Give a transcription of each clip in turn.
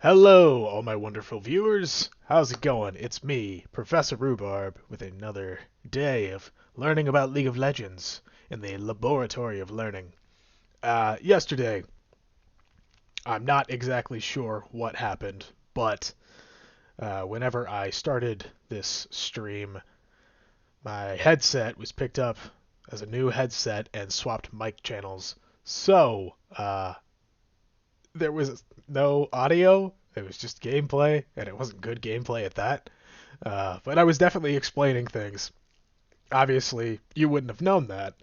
Hello, all my wonderful viewers. How's it going? It's me, Professor Rhubarb, with another day of learning about League of Legends in the Laboratory of Learning. Yesterday, I'm not exactly sure what happened, but whenever I started this stream, my headset was picked up as a new headset and swapped mic channels. So, there was no audio. It was just gameplay, and it wasn't good gameplay at that. But I was definitely explaining things. Obviously, you wouldn't have known that.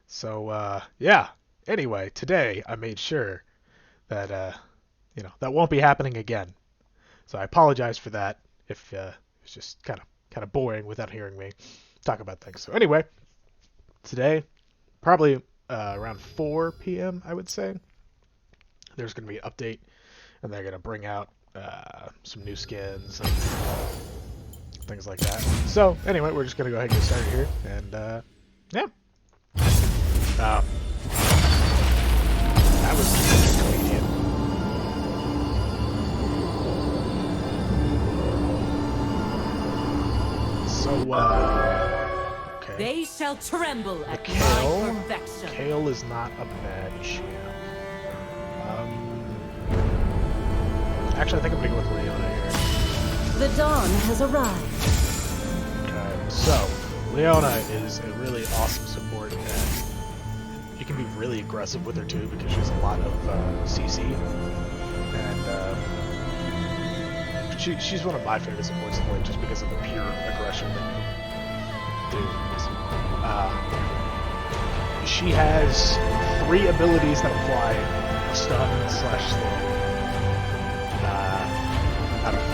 So, yeah. Anyway, today I made sure that, that won't be happening again. So I apologize for that if it's just kind of boring without hearing me talk about things. So anyway, today, probably around 4 p.m., I would say, there's going to be an update, and they're going to bring out some new skins and things like that. So anyway, we're just going to go ahead and get started here, and yeah. Um, that was convenient. So, okay. They shall tremble at Kayle. my perfection. Kayle is not a bad champ. Actually, I think I'm gonna go with Leona here. The dawn has arrived. Okay, so Leona is a really awesome support, and you can be really aggressive with her too because she has a lot of CC, and she's one of my favorite supports to play just because of the pure aggression that you do. She has 3 abilities that apply stun / slow out of 4,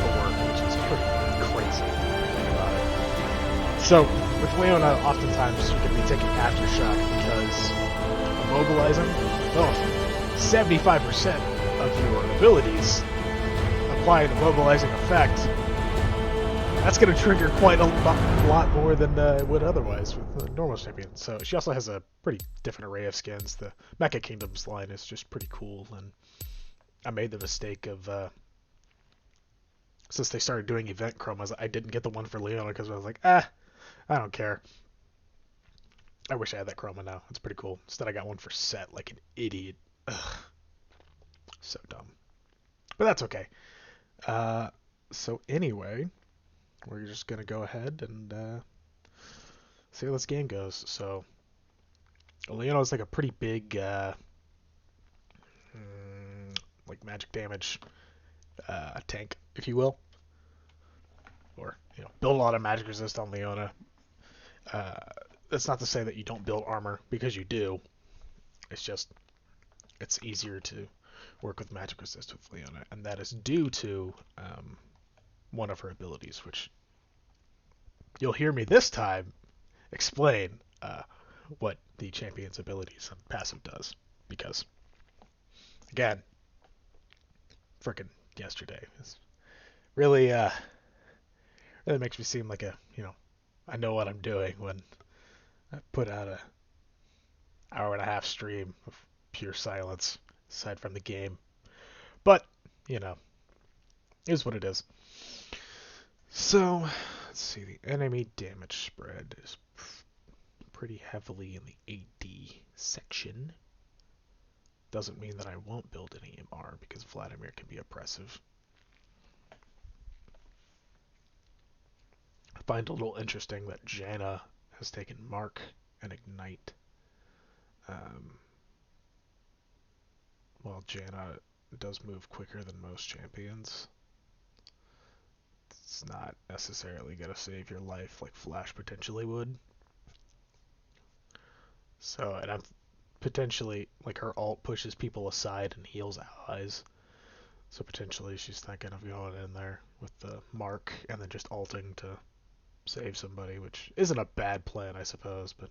which is pretty crazy when you think about it. So with Leona, oftentimes you can be taking aftershock because immobilizing. Oh, 75% of your abilities apply an immobilizing effect. That's going to trigger quite a lot more than it would otherwise with the normal champion. So she also has a pretty different array of skins. The Mecha Kingdoms line is just pretty cool, and I made the mistake of, since they started doing event chromas, I didn't get the one for Leona because I was like, I don't care. I wish I had that chroma now. It's pretty cool. Instead I got one for Set like an idiot. Ugh. So dumb. But that's okay. So anyway, we're just going to go ahead and see how this game goes. So, Leona is like a pretty big, like magic damage tank, if you will. Or, build a lot of magic resist on Leona. That's not to say that you don't build armor, because you do. It's just, it's easier to work with magic resist with Leona, and that is due to one of her abilities, which you'll hear me this time explain what the champion's abilities and passive does, because again, frickin' yesterday is really really makes me seem like I know what I'm doing when I put out a hour and a half stream of pure silence aside from the game. But, it is what it is. So, let's see, the enemy damage spread is pretty heavily in the AD section. Doesn't mean that I won't build any MR because Vladimir can be oppressive. I find it a little interesting that Janna has taken Mark and Ignite. While Janna does move quicker than most champions, it's not necessarily going to save your life like Flash potentially would. So, and I'm potentially, like, her ult pushes people aside and heals allies. So potentially she's thinking of going in there with the Mark and then just ulting to save somebody, which isn't a bad plan, I suppose, but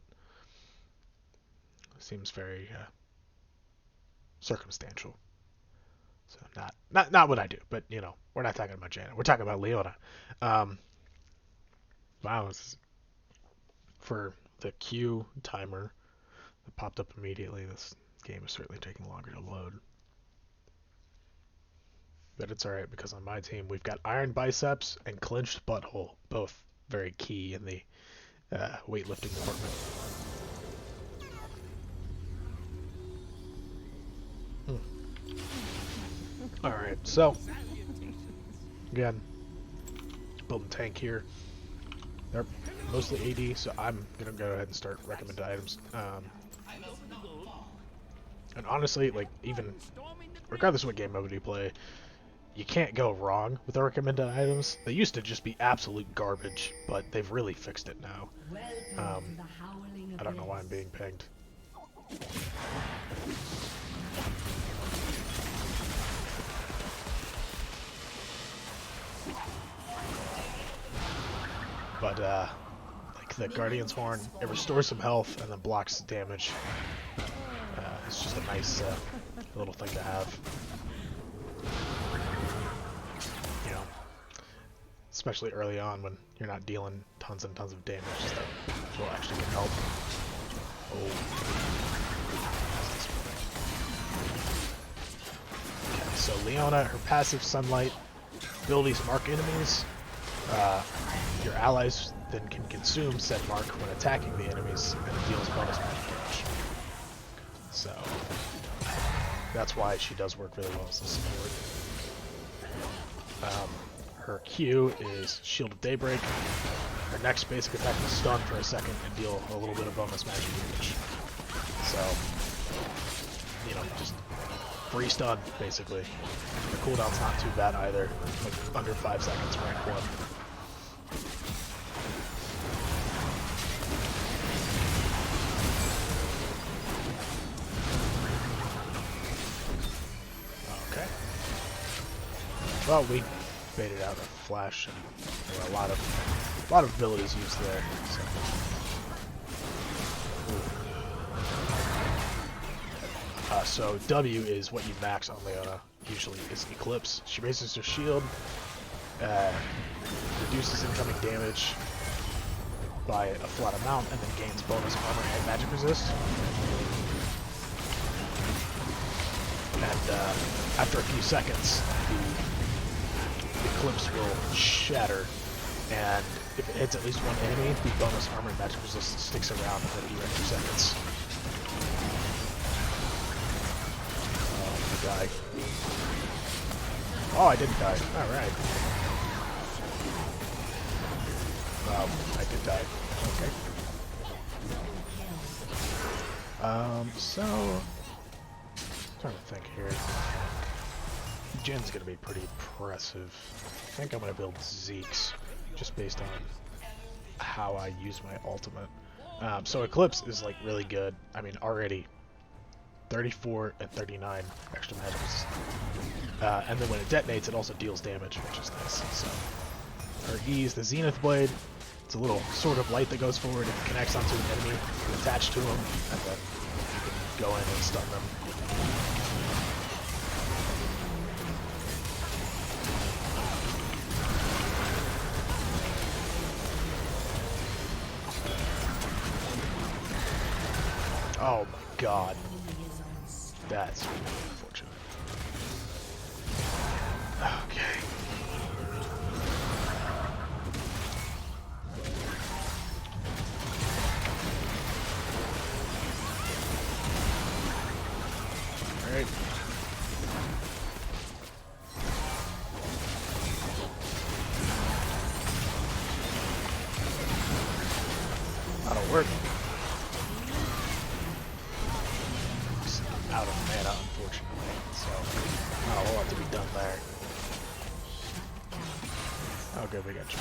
seems very circumstantial. So not what I do, but we're not talking about Janna. We're talking about Leona. Wow, for the Q timer that popped up immediately, this game is certainly taking longer to load. But it's alright because on my team we've got Iron Biceps and Clinched Butthole, both very key in the weightlifting department. Alright, so again, building tank here. They're mostly AD, so I'm gonna go ahead and start recommended items. And honestly, like, even regardless of what game mode you play, you can't go wrong with the recommended items. They used to just be absolute garbage, but they've really fixed it now. I don't know why I'm being pinged. But, like the Guardian's Horn, it restores some health and then blocks damage. It's just a nice little thing to have. You know, especially early on when you're not dealing tons and tons of damage, stuff will actually can help. Oh. Okay, so Leona, her passive Sunlight abilities mark enemies. Your allies then can consume said mark when attacking the enemies, and it deals bonus magic damage. So that's why she does work really well as a support. Her Q is Shield of Daybreak. Her next basic attack is stun for a second and deal a little bit of bonus magic damage. So, you know, just free stun, basically. The cooldown's not too bad either, like under 5 seconds rank 1. Well, we baited out a flash, and there were a lot of abilities used there. So W is what you max on Leona. Usually is Eclipse. She raises her shield, reduces incoming damage by a flat amount, and then gains bonus armor and magic resist. And after a few seconds, the Eclipse will shatter, and if it hits at least one enemy, the bonus armor and magic resistance sticks around for a few extra seconds. Oh, I died. Oh, I didn't die. Alright. I did die. Okay. So I'm trying to think here. Jin's gonna be pretty impressive. I think I'm gonna build Zeke's, just based on how I use my ultimate. So Eclipse is like really good. I mean, already 34 and 39 extra magic resistance. And then when it detonates, it also deals damage, which is nice. So her E is the Zenith Blade. It's a little sword of light that goes forward and connects onto an enemy, you attach to them, and then you can go in and stun them. Oh my god. That's really unfortunate. Okay. Alright. That'll work. Out of mana, unfortunately, so not a whole lot to be done there. Oh good, we got you.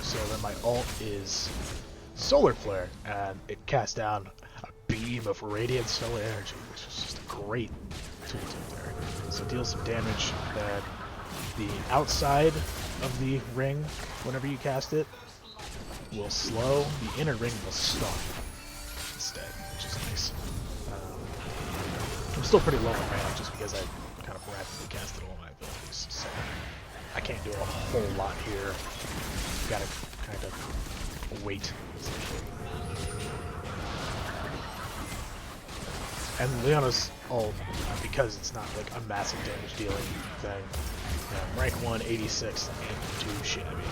So then my ult is Solar Flare, and it casts down a beam of radiant solar energy, which is just a great tooltip there. So it deals some damage. Then the outside of the ring, whenever you cast it, will slow. The inner ring will stun instead, which is nice. I'm still pretty low on mana just because I kind of rapidly casted all my abilities, so I can't do a whole lot here. Gotta kind of wait, essentially. And Leona's ult, because it's not like a massive damage dealing thing, rank 1, 86 ain't too shabby.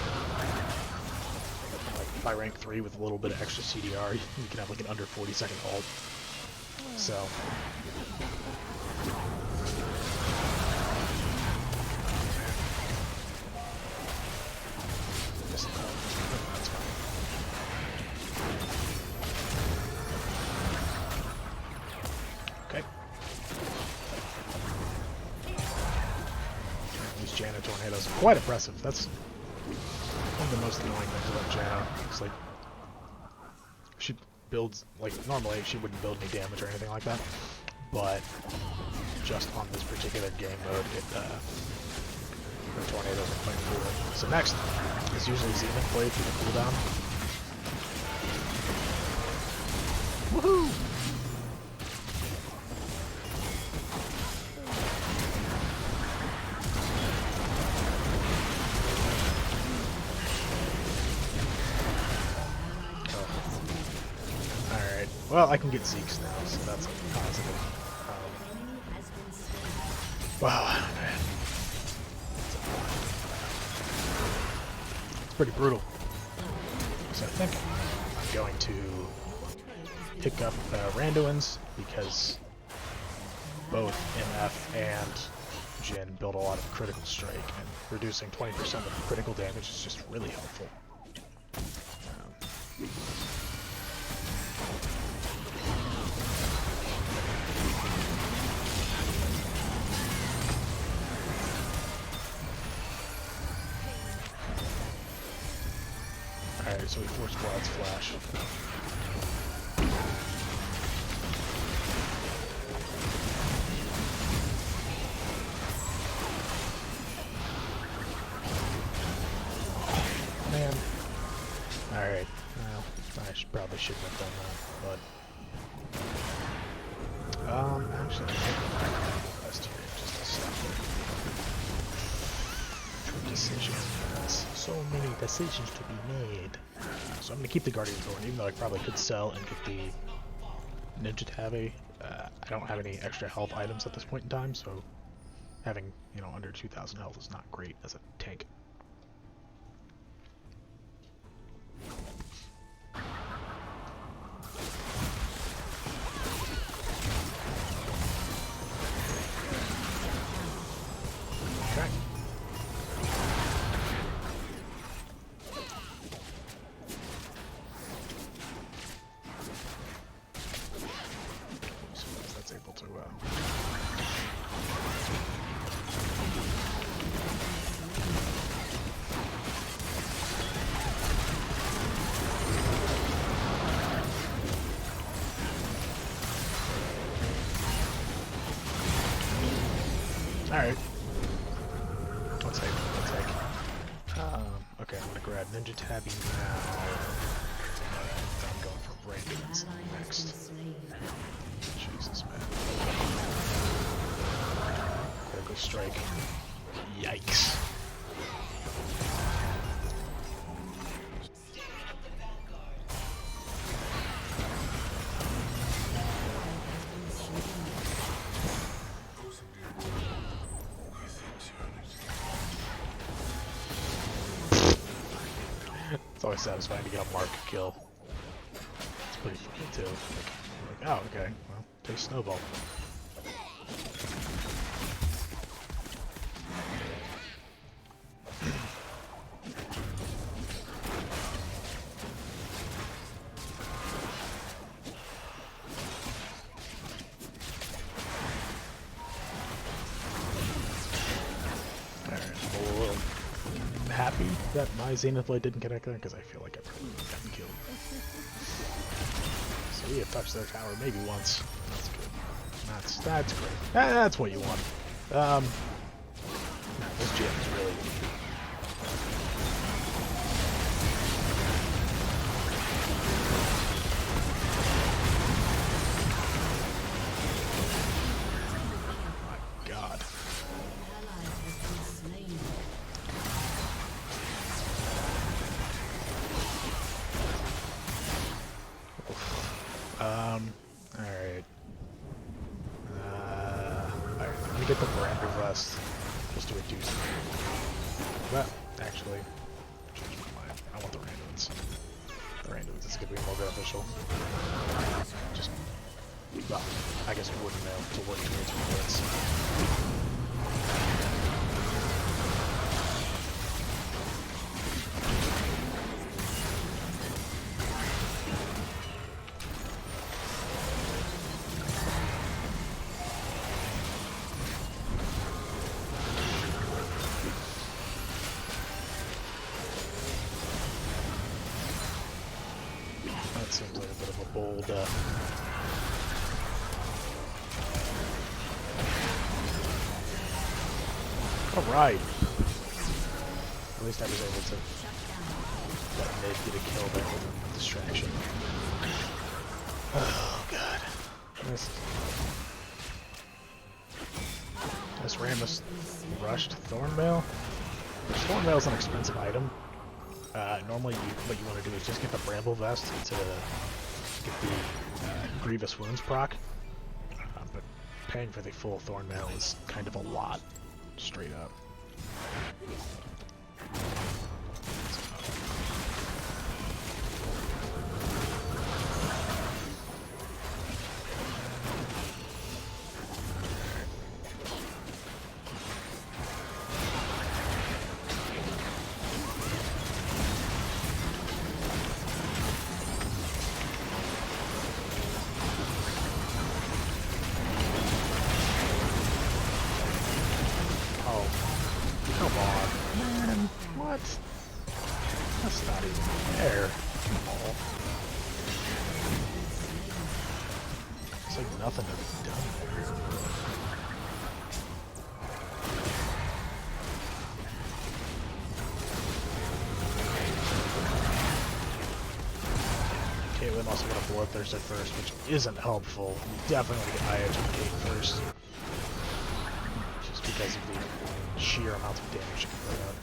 Like by rank 3 with a little bit of extra CDR, you can have like an under 40-second ult. So. Just, that's fine. Okay. These Janna tornadoes are quite impressive. That's one of the most annoying things about Janna. It's like she builds, like, normally she wouldn't build any damage or anything like that, but just on this particular game mode, the tornadoes are quite cool. So next is usually Zenith Blade through the cooldown. Woohoo! Well, I can get Zeke's now, so that's a positive. Wow, man. It's pretty brutal. So I think I'm going to pick up Randuin's, because both MF and Jhin build a lot of critical strike, and reducing 20% of critical damage is just really helpful. Alright, so we forced Vlad's flash. Man. Alright, well, probably shouldn't have done that, but... actually, best here, just to stop it. Decisions. So many decisions to be made. So I'm going to keep the Guardian going, even though I probably could sell and get the Ninja Tabi. I don't have any extra health items at this point in time, so having, under 2,000 health is not great as a tank. Okay. Able to Alright. Let's take. Okay, I'm gonna grab Ninja Tabi now. I'm going for Randuin's next. Jesus, man. Critical strike. Yikes. It's always satisfying to get a mark kill. It's pretty funny too. Like, oh, okay. Well, take Snowball. Happy that my Zenith Blade didn't connect there, because I feel like I probably would have gotten killed. So we have touched their tower maybe once. That's good. That's great. That's what you want. No, this gym is really weak. My God. Alright. me get the Bramble Vest. Just to reduce it. But, actually, change my mind. I want the Randuins. The Randuins is going to be more beneficial. Just, well, I guess wooden mail to work towards Randuins. Seems like a bit of a bold, Alright! At least I was able to let Mid get a kill there with a distraction. Oh god. This Rammus rushed Thornmail. Thornmail is an expensive item. Normally, what you want to do is just get the Bramble Vest to get the Grievous Wounds proc, but paying for the full Thornmail is kind of a lot, straight up. Come on, man. What? That's not even fair. Oh. It's like nothing to be done there. Caitlyn also got a Bloodthirst at first, which isn't helpful. You definitely want to get high edge on Caitlyn first. Just because of the sheer amount of damage you can put out.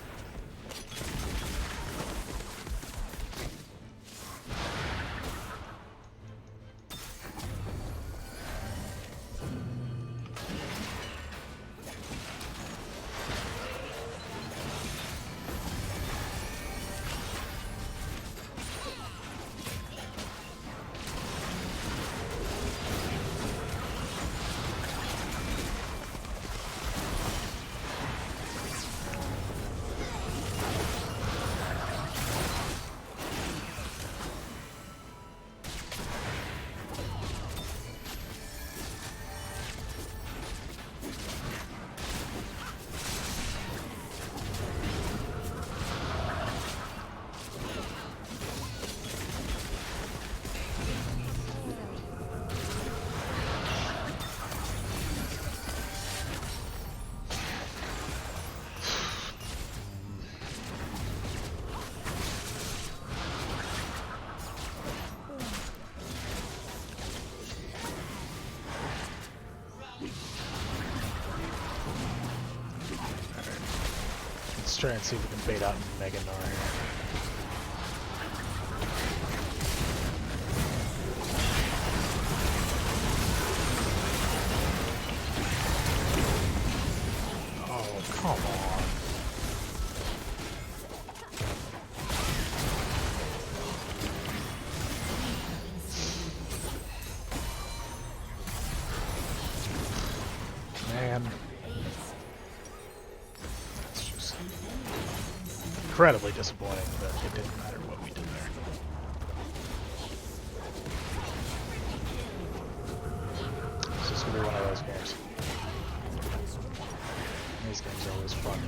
Let's try and see if we can bait out Mega Gnar here. Oh, come on. Man. Incredibly disappointing, but it didn't matter what we did there. This is going to be one of those games. These games are always fun.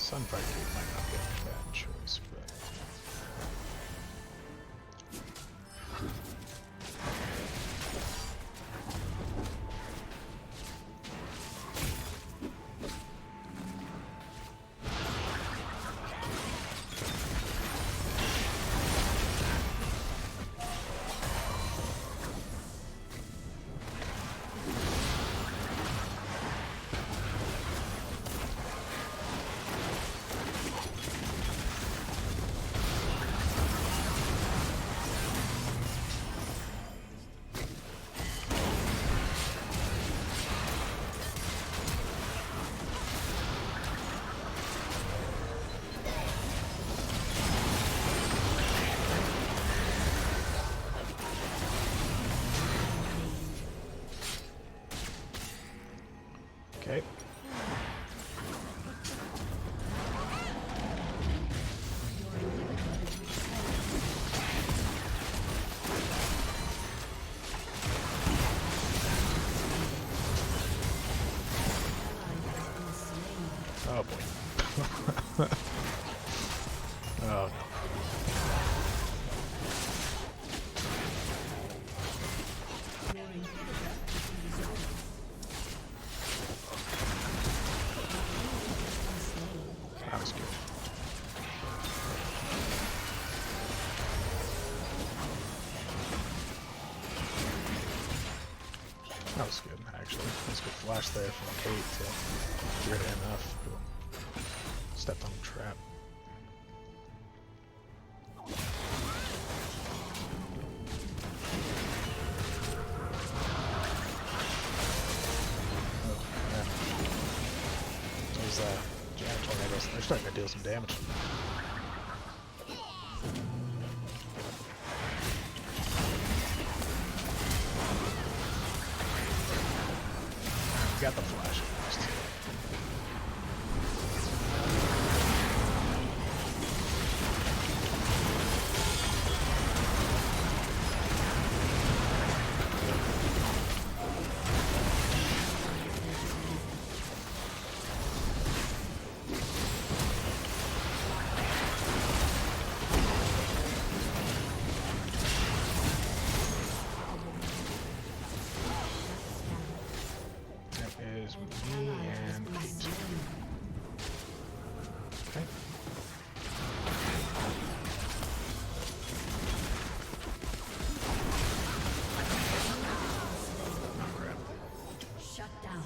Sunfire Cave might not be a bad choice, but... Alright. Oh boy. Oh no. That was good. That was good, actually. That's a good flash there from Kate to get rid enough. Stepped on the trap. Oh, yeah. Those giant tornadoes, they're starting to deal some damage. Got the flash at least. Is me and Kate. Okay. Shut down.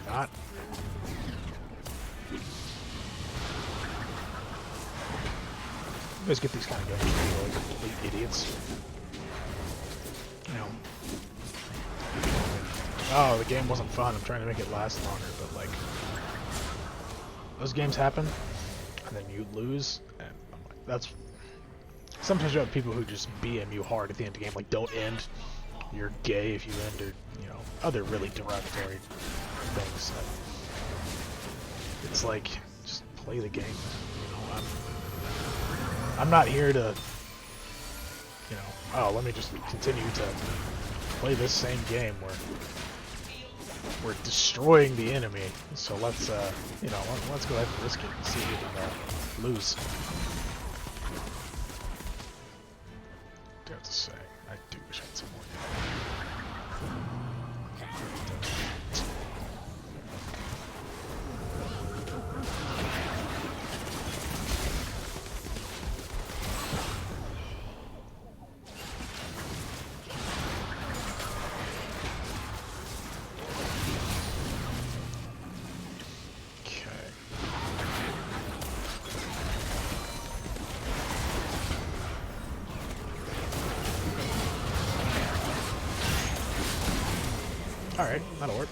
Not. You guys get these kind of games where you're like complete idiots. You know. Oh, the game wasn't fun. I'm trying to make it last longer, but like those games happen, and then you lose, and I'm like, that's. Sometimes you have people who just BM you hard at the end of the game, like don't end. You're gay if you end, or you know, other really derogatory things. It's like, just play the game. You know, I'm not here to, you know, oh, let me just continue to play this same game where we're destroying the enemy. So let's, you know, let's go ahead and risk it and see if we can lose. I have to say, I do wish I had some more. Alright, that'll work.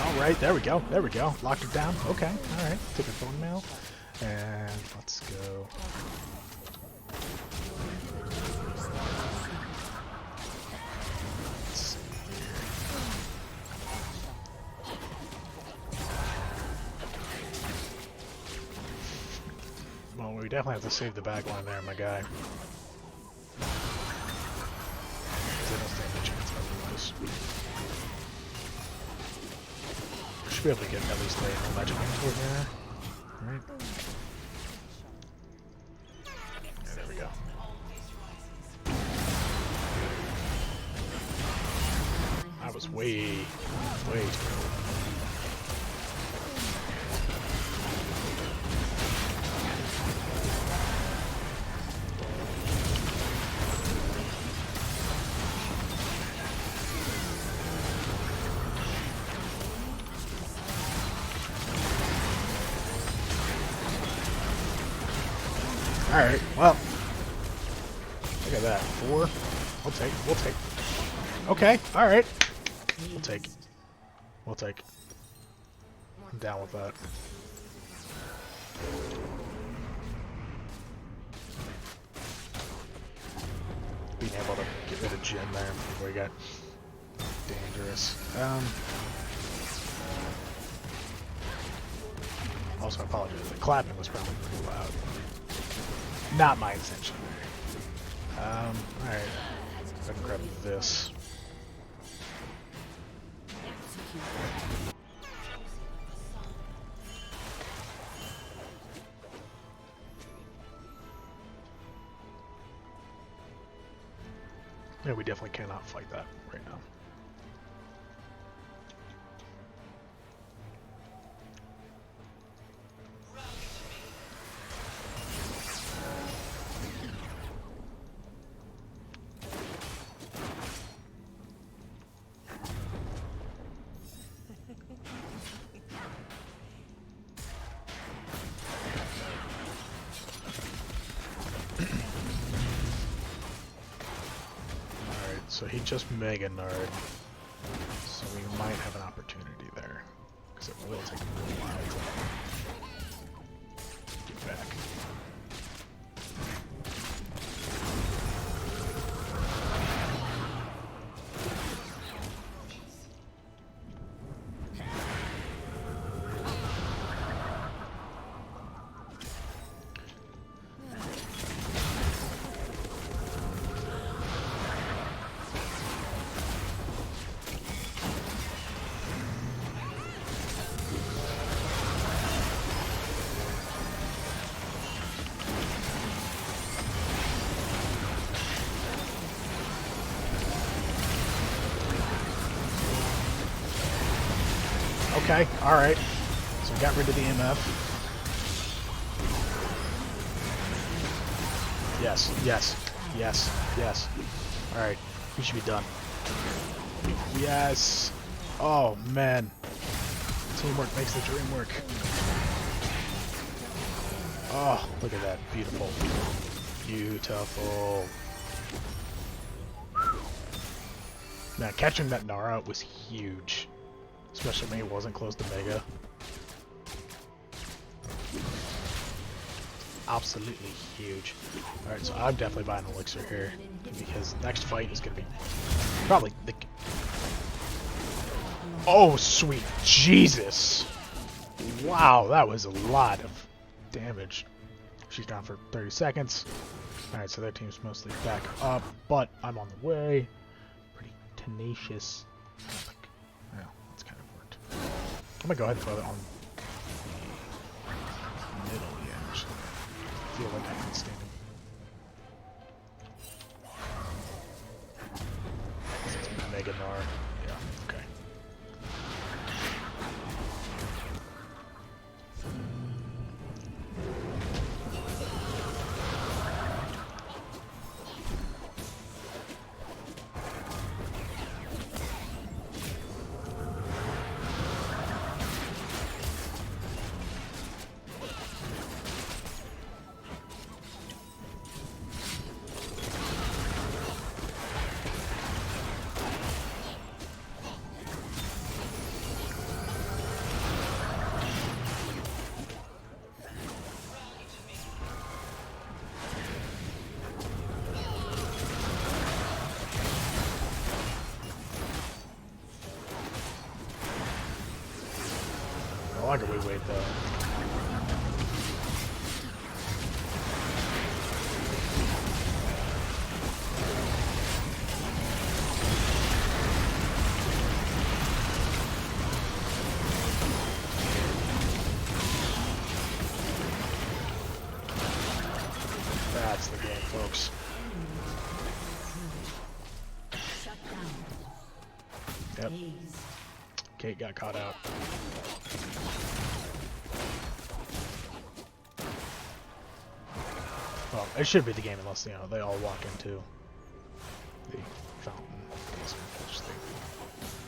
Alright, there we go. There we go. Locked it down. Okay, alright. Take a bone mail. And let's go. Let's see here. Well, we definitely have to save the back line there, my guy. They don't stand a chance otherwise. Should be able to get at least a legend over there. Right? Yeah, there we go. That was way too early. Alright, well. Look at that. 4. We'll take. Okay, alright. We'll take. We'll take. I'm down with that. Being able to get rid of Jin there before we got dangerous. Also, I apologize. The clapping was probably pretty loud. Not my intention. Alright. Go ahead and grab this. Yeah, we definitely cannot fight that right now. So he just Mega Nard, so we might have an opportunity there, because it will take a little while to get back. Okay, alright. So we got rid of the MF. Yes, yes, yes, yes. Alright, we should be done. Yes! Oh, man. Teamwork makes the dream work. Oh, look at that. Beautiful. Beautiful. Man, catching that Nara was huge. Especially when he wasn't close to Mega. Absolutely huge. Alright, so I'm definitely buying Elixir here. Because next fight is going to be probably the... Oh, sweet Jesus! Wow, that was a lot of damage. She's down for 30 seconds. Alright, so their team's mostly back up, but I'm on the way. Pretty tenacious. Well, that's kind of worked. I'm gonna go ahead and throw that on the middle here, actually. I feel like I can stand him. It's Mega Gnar. Yeah, okay. How long do we wait, though? That's the game, folks. Yep. Kate got caught out. Well, it should be the game unless, you know, they all walk into the fountain, which they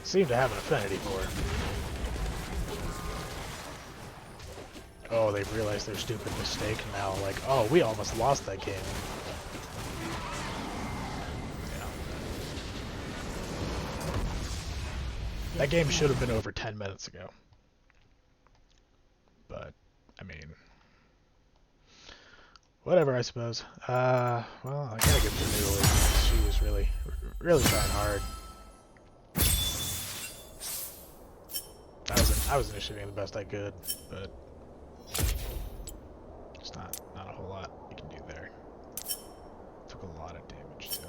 seem to have an affinity for. oh, they've realized their stupid mistake now. Like, oh, we almost lost that game. Yeah. That game should have been over 10 minutes ago. But, I mean, whatever, I suppose. Well, I gotta give it to Noodle. She was really trying hard. I was initiating the best I could, but it's not a whole lot you can do there. Took a lot of damage too.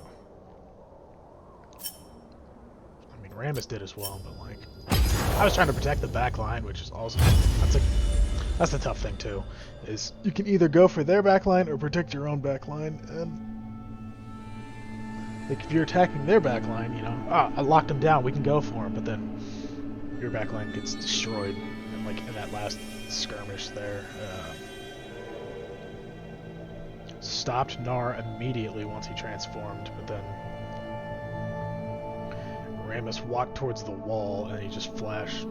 I mean, Rammus did as well, but like, I was trying to protect the back line, which is also that's the tough thing too, is you can either go for their back line or protect your own back line, and like if you're attacking their back line, you know, I locked him down, we can go for him, but then your back line gets destroyed, and like in that last skirmish there, stopped Gnar immediately once he transformed, but then Rammus walked towards the wall and he just flash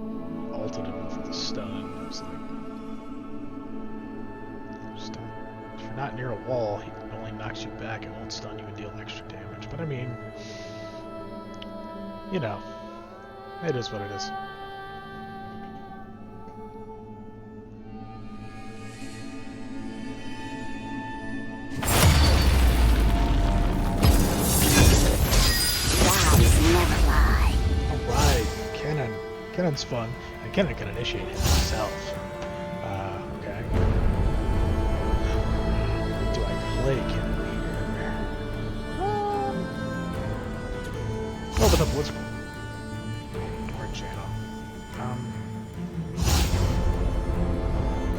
ulted him with the stun. It was like, if you're not near a wall, he only knocks you back, it won't stun you and deal extra damage. But I mean, you know, it is what it is. Kennen's fun, and Kennen can initiate it himself. Okay. Do I play Kennen here? Open the Blitzcrank. Or channel.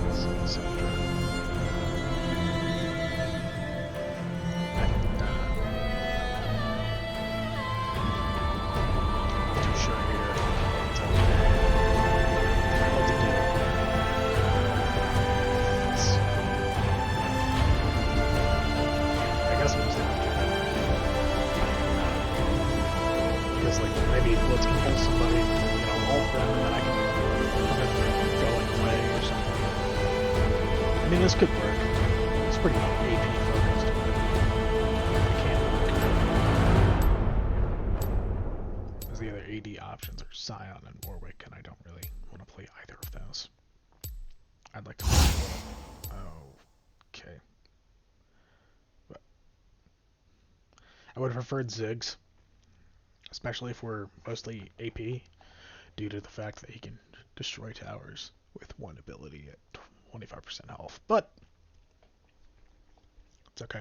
Let's see, this could work. It's pretty AP focused. It can't work. As the other AD options are Scion and Warwick, and I don't really want to play either of those. I'd like to play. Okay. But I would have preferred Ziggs, especially if we're mostly AP, due to the fact that he can destroy towers with one ability at 25% health, but it's okay.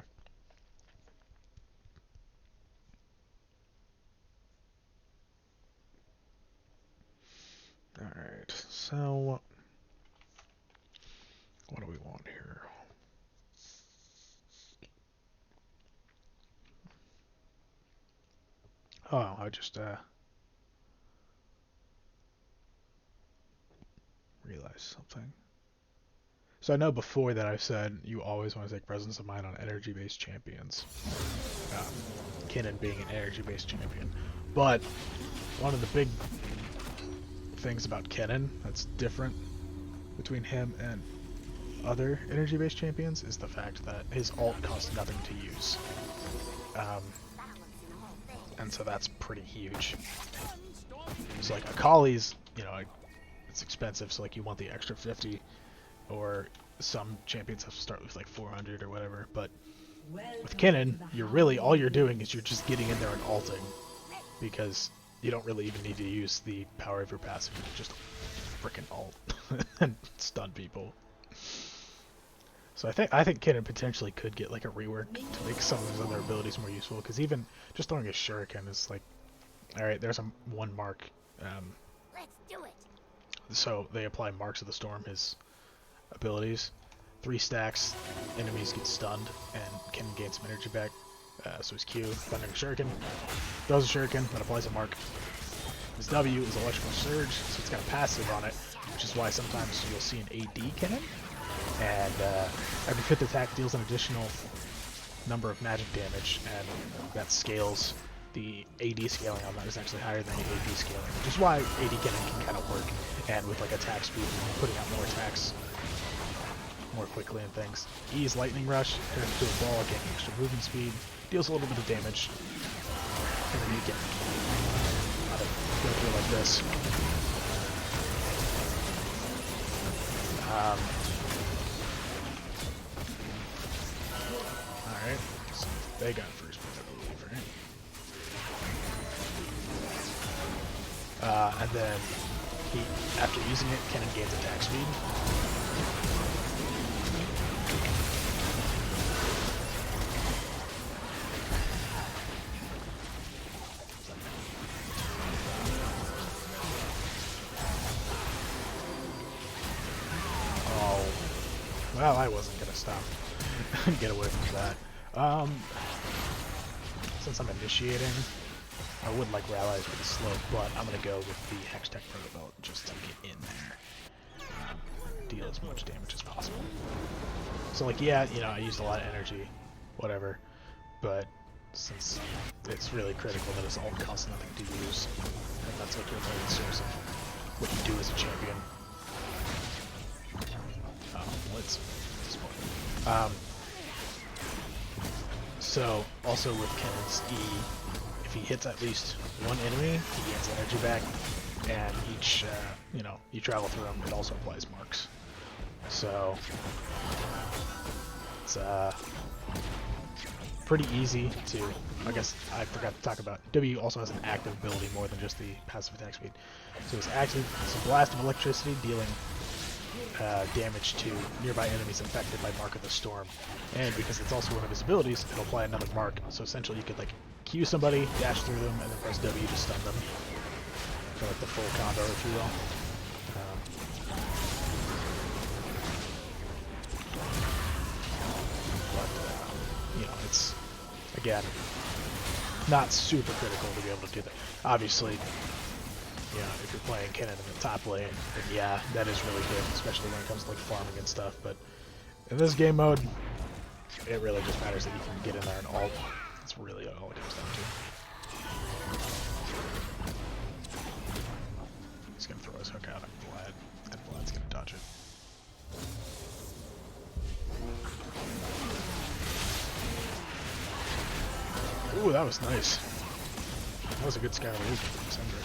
Alright, so what do we want here? Oh, I just realized something. So I know before that I've said you always want to take presence of mind on energy-based champions. Kennen being an energy-based champion. But one of the big things about Kennen that's different between him and other energy-based champions is the fact that his ult costs nothing to use. And so that's pretty huge. So like Akali's, you know, it's expensive, so like you want the extra 50. Or some champions have to start with like 400 or whatever, but with Kennen, all you're doing is you're just getting in there and ulting, because you don't really even need to use the power of your passive, you can just frickin' ult and stun people. So I think Kennen potentially could get like a rework to make some of his other abilities more useful, because even just throwing a shuriken is like, alright, there's one mark. Let's do it. So they apply Marks of the Storm, his abilities. 3 stacks, enemies get stunned, and can gain some energy back. So his Q, Thundering Shuriken, throws a Shuriken, that applies a mark. His W is Electrical Surge, so it's got a passive on it, which is why sometimes you'll see an AD cannon, and every 5th attack deals an additional number of magic damage, and that scales. The AD scaling on that is actually higher than the AP scaling, which is why AD cannon can kind of work, and with like attack speed, putting out more attacks more quickly and things. E's Lightning Rush turns into a ball, gaining extra movement speed, deals a little bit of damage, and then you can go through like this. Alright, so they got first pick, I believe, right? And then he, after using it, Kennen gains attack speed. Oh, well, I wasn't gonna stop. Get away from that. Since I'm initiating, I would like Rallies pretty slow, but I'm gonna go with the Hextech Protobelt just to get in there. Deal as much damage as possible. So like, yeah, you know, I used a lot of energy, whatever, but since it's really critical that it's all costs nothing to use, and that's like your main source of what you do as a champion. Oh, let's spoil. So also with Kennen's E, if he hits at least one enemy, he gains energy back, and each, you know, you travel through them, it also applies marks. So, it's, pretty easy to, I guess I forgot to talk about, W also has an active ability more than just the passive attack speed. So it's active, it's a blast of electricity dealing damage to nearby enemies affected by Mark of the Storm. And because it's also one of his abilities, it'll apply another mark. So essentially you could like Q somebody, dash through them, and then press W to stun them. For like the full combo, if you will. You know, it's, again, not super critical to be able to do that. Obviously, you know, if you're playing Kennen in the top lane, then yeah, that is really good, especially when it comes to like farming and stuff, but in this game mode, it really just matters that you can get in there and ult. That's really all it comes down to. He's gonna throw his hook out at Vlad, and Vlad's gonna dodge it. Ooh, that was nice. That was a good scout loop from Sindri.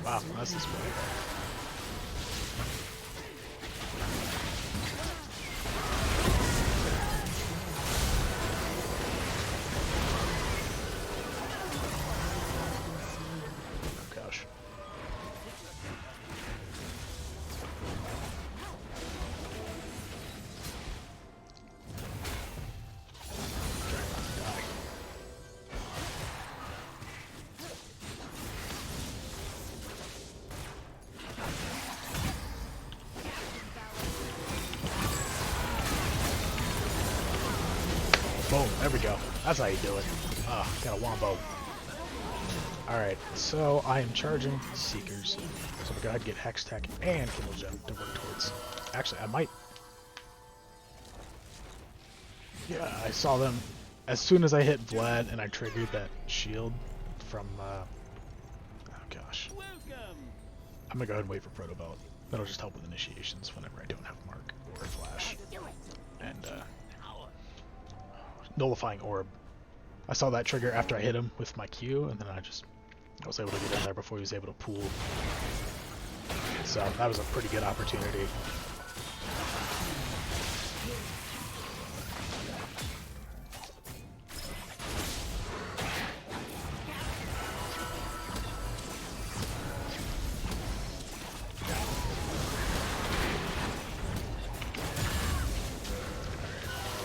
Wow, that's this way. Oh gosh. Boom, there we go. That's how you do it. Ah, got a wombo. Alright, so I am charging Seekers. So I'm gonna go ahead and get Hextech and Kindle Gem to work towards. Actually, I might. Yeah, I saw them as soon as I hit Vlad and I triggered that shield from, oh gosh. I'm gonna go ahead and wait for Protobelt. That'll just help with initiations whenever I don't have Mark or Flash. And, Nullifying Orb. I saw that trigger after I hit him with my Q, and then I was able to get in there before he was able to pool. So that was a pretty good opportunity.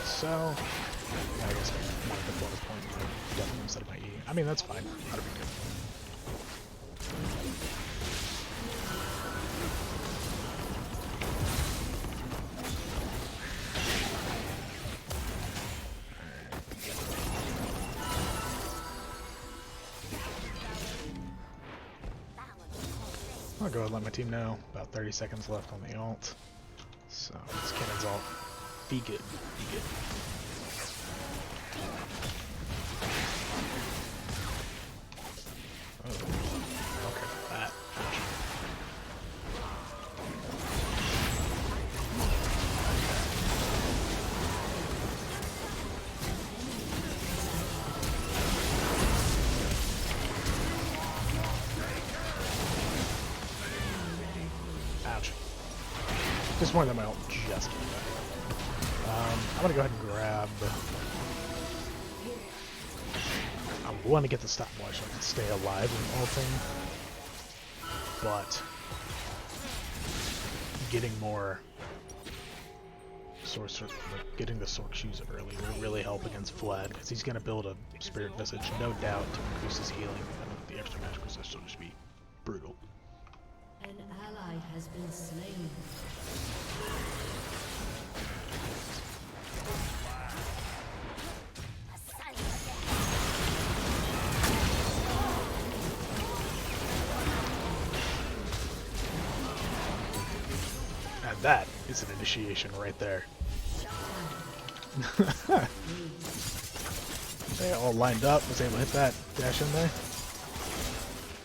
So, I guess I wanted the bonus point for W instead of my E. I mean, that's fine. That'll be good. I'll go ahead and let my team know. About 30 seconds left on the ult. So, it's Kennen's ult. If Be good. Be good. Oh. Okay. That. Ouch. Just more than my ult just came back. I'm gonna go ahead and grab. I want to get the stopwatch so I can stay alive with ulting, but getting more sorcerer, like getting the sword shoes early will really help against Vlad because he's gonna build a spirit visage, no doubt, to increase his healing. And the extra magic resist will just be brutal. An ally has been slain. And that is an initiation right there. They all lined up, was able to hit that dash in there.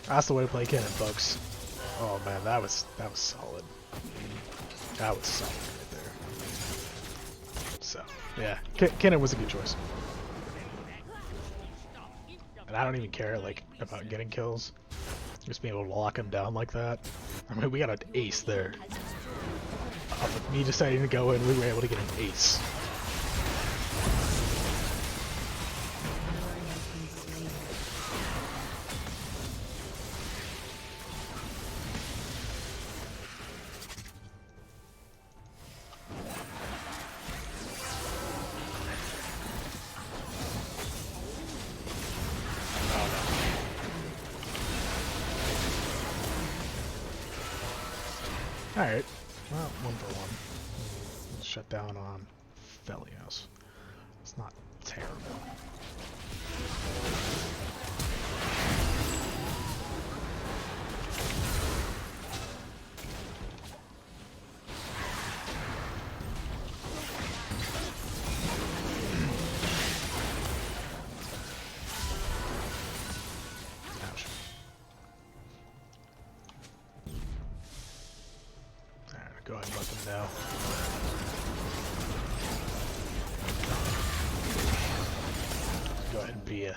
That's the way to play Kennen, folks. Oh man, that was solid. That was solid right there. So, yeah, Kennen was a good choice. And I don't even care, like, about getting kills. Just being able to lock him down like that. I mean, we got an ace there. With me deciding to go in, we were able to get an ace. Alright, well, 1-for-1. Let's shut down on Felios. It's not terrible. Ouch. Alright, go ahead and let them know. Go ahead and be a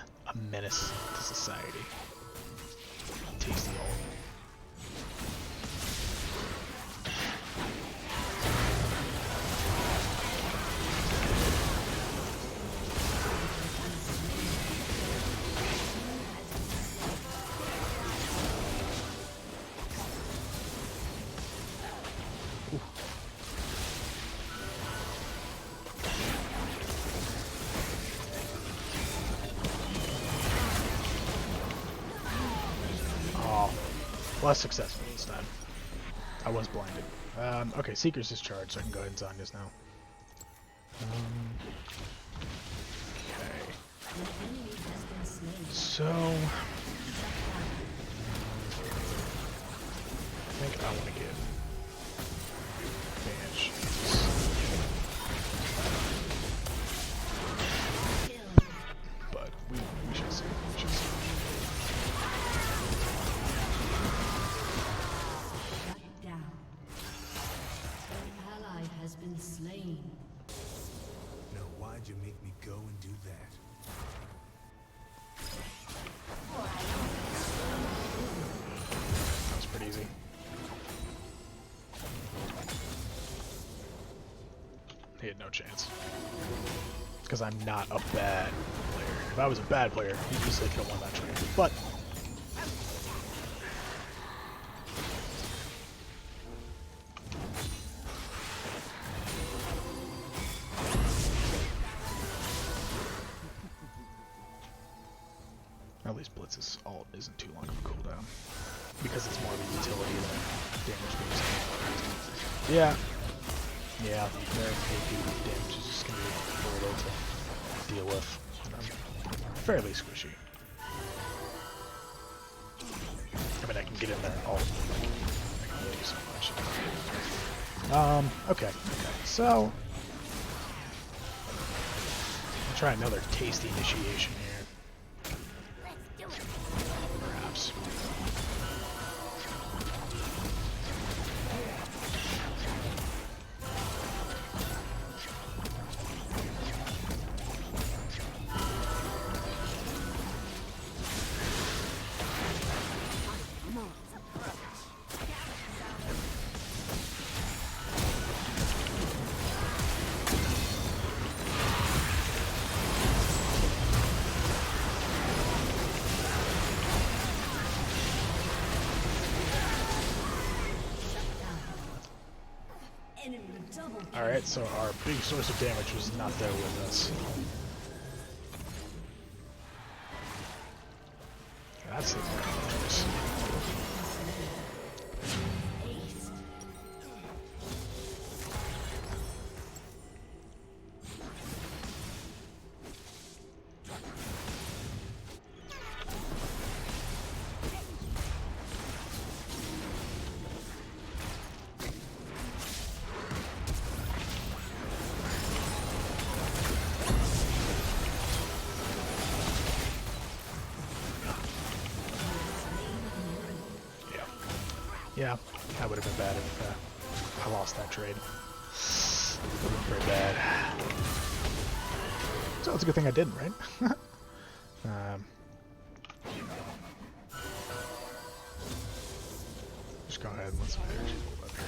menace to society. Tasty ult. Less successful this time. I was blinded. Okay, Seeker's discharged, so I can go ahead and Zanya's now. Okay. So... I think I want to give Banshee. But we should see. We should see. Now why'd you make me go and do that? That was pretty easy. He had no chance. Because I'm not a bad player. If I was a bad player, he easily could have won that trade. But at least Blitz's ult isn't too long of a cooldown. Because it's more of a utility than damage boost. Yeah. Yeah, their AP damage is just going to be brutal to deal with. And I'm fairly squishy. I mean, I can get in there all. I can really do so much. Okay. So try another tasty initiation here. Let's do it. Perhaps. Enemy double kill. Alright, so our big source of damage was not there with us. That's dangerous. Ace. Yeah, that would have been bad if I lost that trade. It would have been pretty bad. So it's a good thing I didn't, right? Just go ahead and let some energy build up here.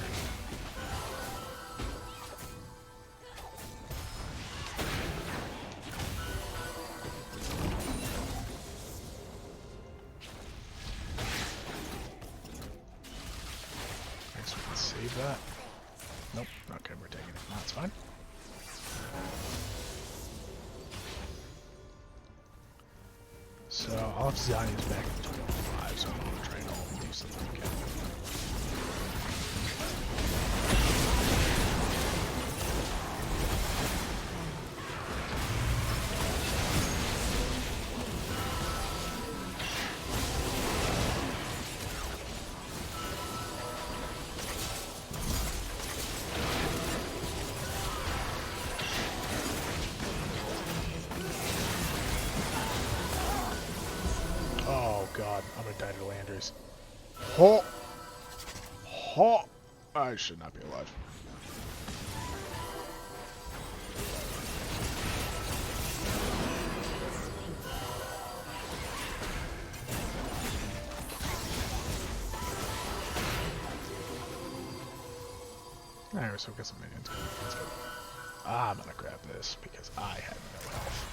Guess we can save that. Nope. Okay, we're taking it. That's fine. So I'll have Zion's back in 25, so I'm gonna try and all do something again. Oh god, I'm gonna die to Landers. Ho! Ho! I should not be alive. Alright, so we got some minions. Let's go. I'm gonna grab this because I have no health.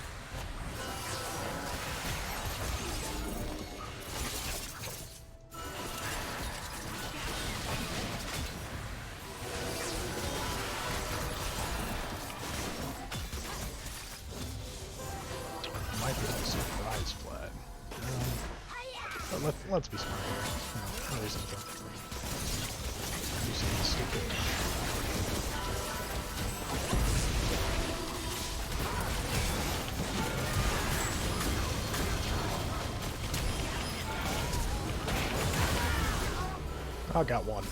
Might be able to surprise flat. But let's be smart here. No reason to do something stupid. I got one.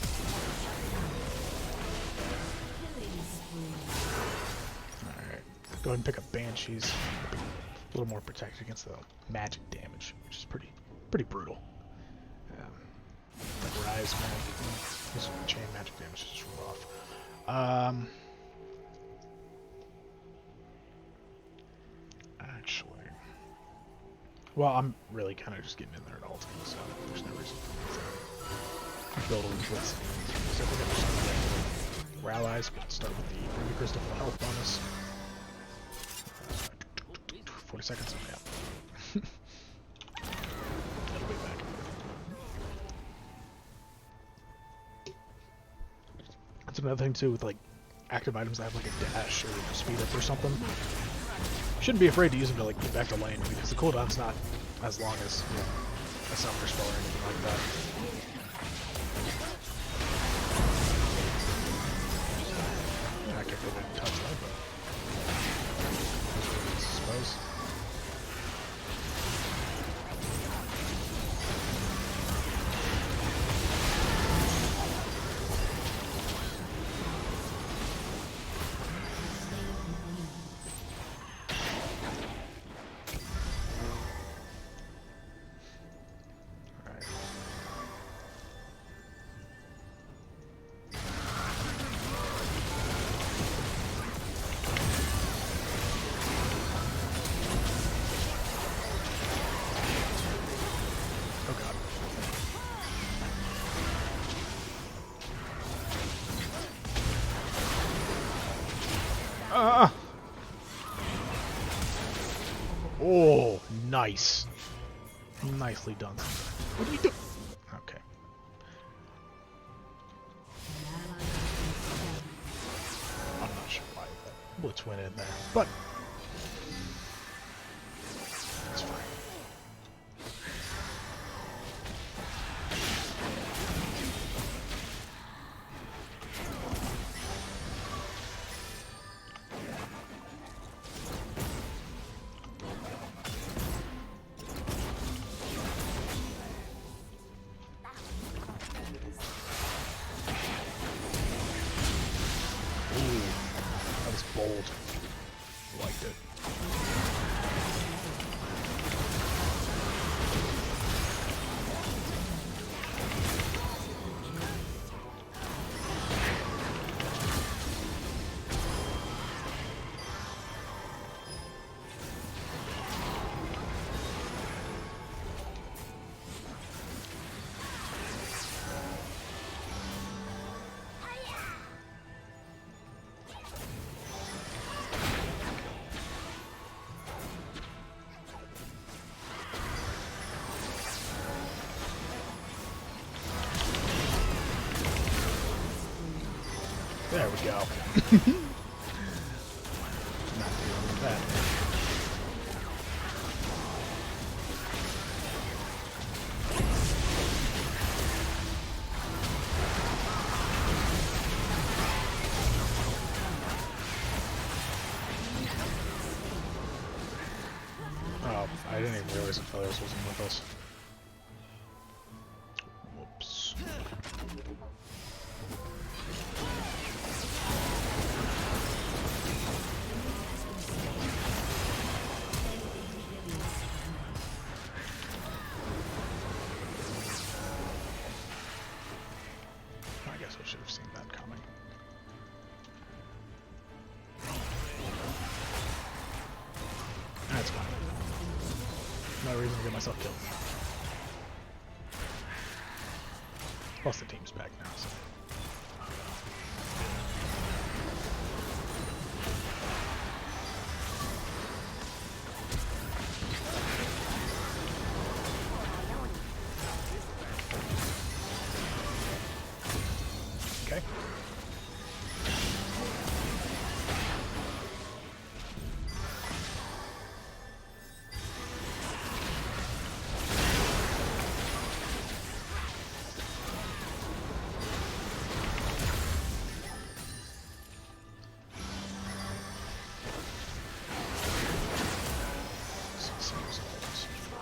Alright. Go ahead and pick up Banshees. A little more protected against the magic damage, which is pretty brutal. Like Rise, man. This chain magic damage is rough. Actually. Well, I'm really kind of just getting in there at all times, so there's no reason for me to build a blitz. So I think I'm just going to we're allies, but start with the Ruby Crystal for health bonus. 40 seconds, yeah. That'll be back. That's another thing too with like active items that have like a dash or a speed up or something. Shouldn't be afraid to use them to like get back to lane because the cooldown's not as long as a summoner spell or anything like that. Yeah, I can't really touch that, but I suppose. Oh, nice. Nicely done. What are you doing? Okay. I'm not sure why that blitz went in there, but it's fine. That was bold. Liked it. There we go. Not dealing with that. Oh, I didn't even realize that Phelios wasn't with us. Whoops. I guess I should have seen that coming. That's fine. No reason to get myself killed. Plus the team's back now, so. Okay.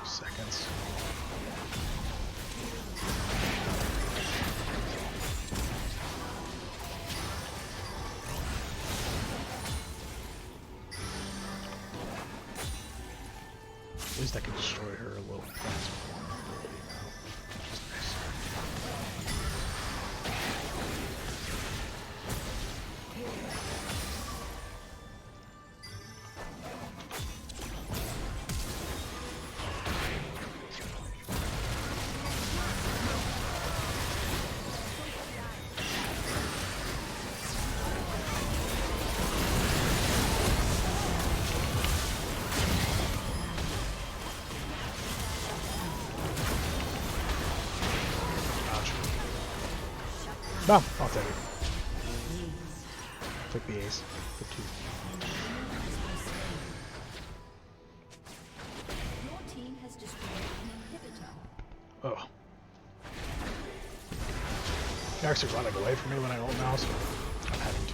Seconds. At least I can destroy her a little faster than my ability now. Which is nice. No, I'll take it. Took the ace for 2. Your team has destroyed an inhibitor. Oh. You're actually running away from me when I ult now, so I'm having to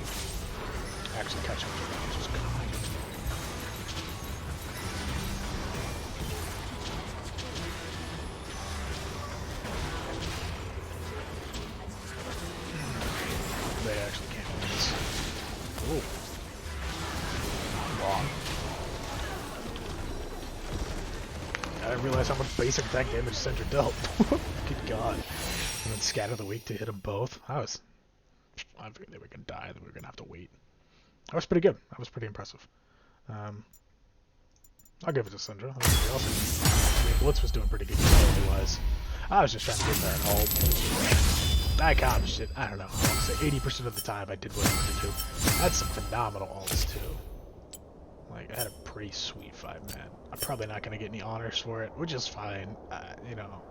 actually catch up to them, which is kind. They actually can't win this. Ooh. Wrong. I didn't realize how much basic attack damage Syndra dealt. Good god. And then Scatter the Weak to hit them both. I figured they were gonna die, that we were gonna have to wait. That was pretty good. That was pretty impressive. I'll give it to Syndra. Everybody else, I mean, Blitz was doing pretty good otherwise. I was just trying to get that ult. I accomplished it. I don't know. I'll say 80% of the time I did what I wanted to do. That's some phenomenal alts too. Like, I had a pretty sweet 5-man. I'm probably not going to get any honors for it, which is fine. You know,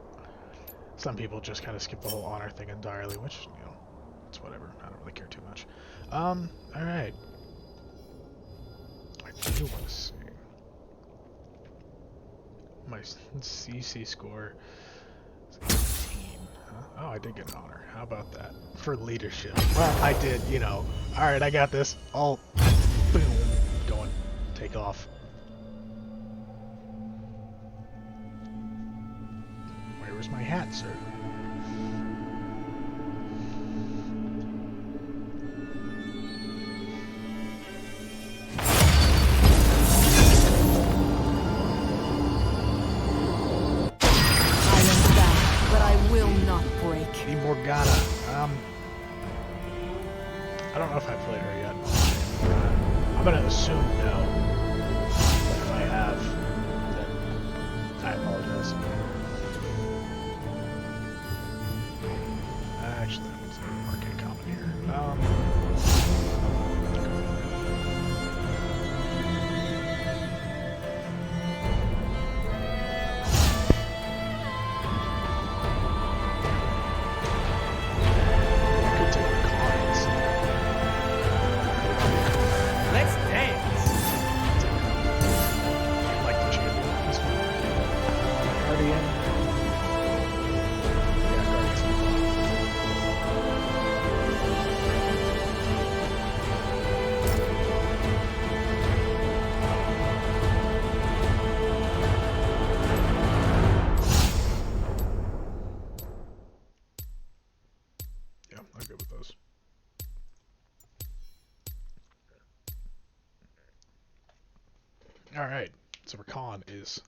some people just kind of skip the whole honor thing entirely, which, you know, it's whatever. I don't really care too much. Alright. I do want to see. My CC score is 18. Huh? Oh, I did get an honor. How about that? For leadership. Well, I did, you know. Alright, I got this. All boom. Going. Take off. Where was my hat, sir? The Morgana. I don't know if I played her yet. I'm gonna assume no. But if I have, then I apologize. Actually, that was an arcade comment here. Alright, so Rakan is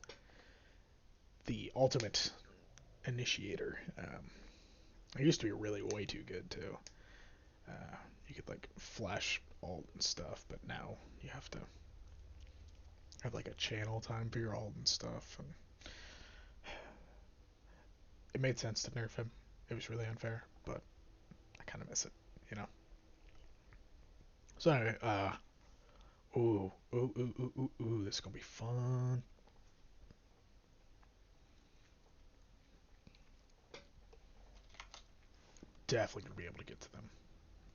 the ultimate initiator. I used to be really way too good too. You could like flash ult and stuff, but now you have to have like a channel time for your ult and stuff. And it made sense to nerf him. It was really unfair, but I kind of miss it, you know. So anyway, ooh, this is gonna be fun. Definitely gonna be able to get to them.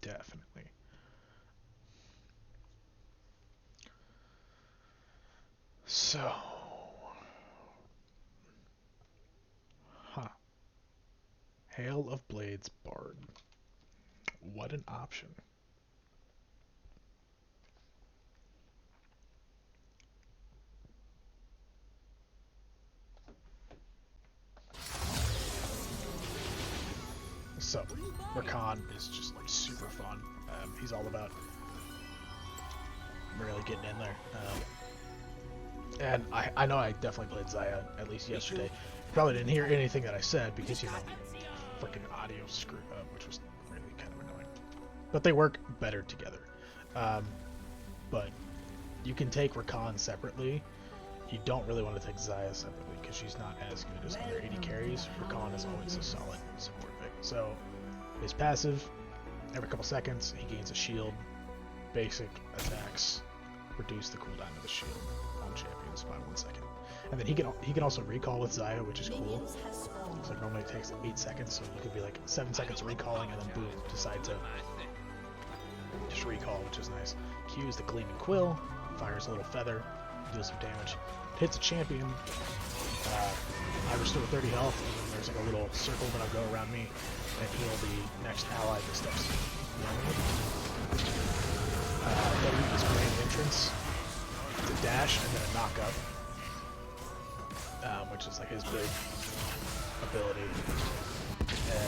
Definitely. So, Hail of Blades Bard. What an option. So, Rakan is just like super fun. He's all about really getting in there. And I know I definitely played Xayah, at least yesterday. Probably didn't hear anything that I said because, you know, freaking audio screwed up, which was really kind of annoying. But they work better together. But you can take Rakan separately. You don't really want to take Xayah separately because she's not as good as other 80 carries. Rakan is always a solid support pick. So his passive, every couple seconds, he gains a shield. Basic attacks reduce the cooldown of the shield on champions by 1 second. And then he can also recall with Xayah, which is cool. So normally it takes 8 seconds, so you could be like 7 seconds recalling and then boom, decide to just recall, which is nice. Q is the Gleaming Quill, fires a little feather, deals some damage. Hits a champion, I restore 30 health, and then there's like a little circle that'll go around me and heal the next ally that steps near me. W is Grand Entrance. It's a dash and then a knock up, which is like his big ability.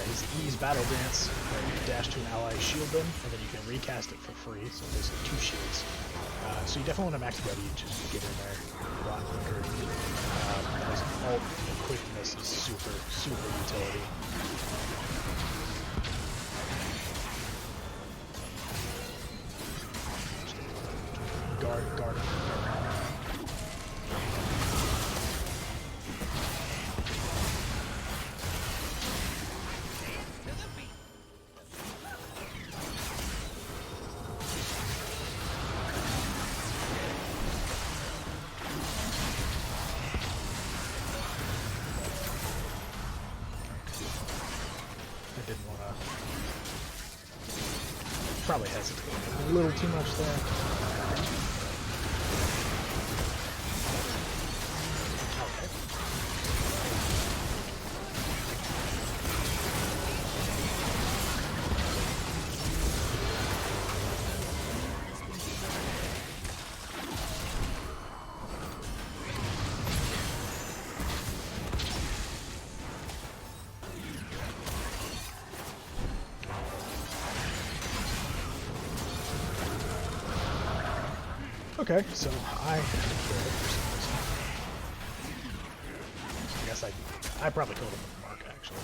His E is Battle Dance, where you dash to an ally, shield them, and then you can recast it for free, so basically 2 shields. So you definitely want to max W, just to get in there a lot quicker. His ult and quickness is super utility. Guard. Probably hesitated a little too much there. Okay. Okay, so I guess I probably killed him with the mark actually.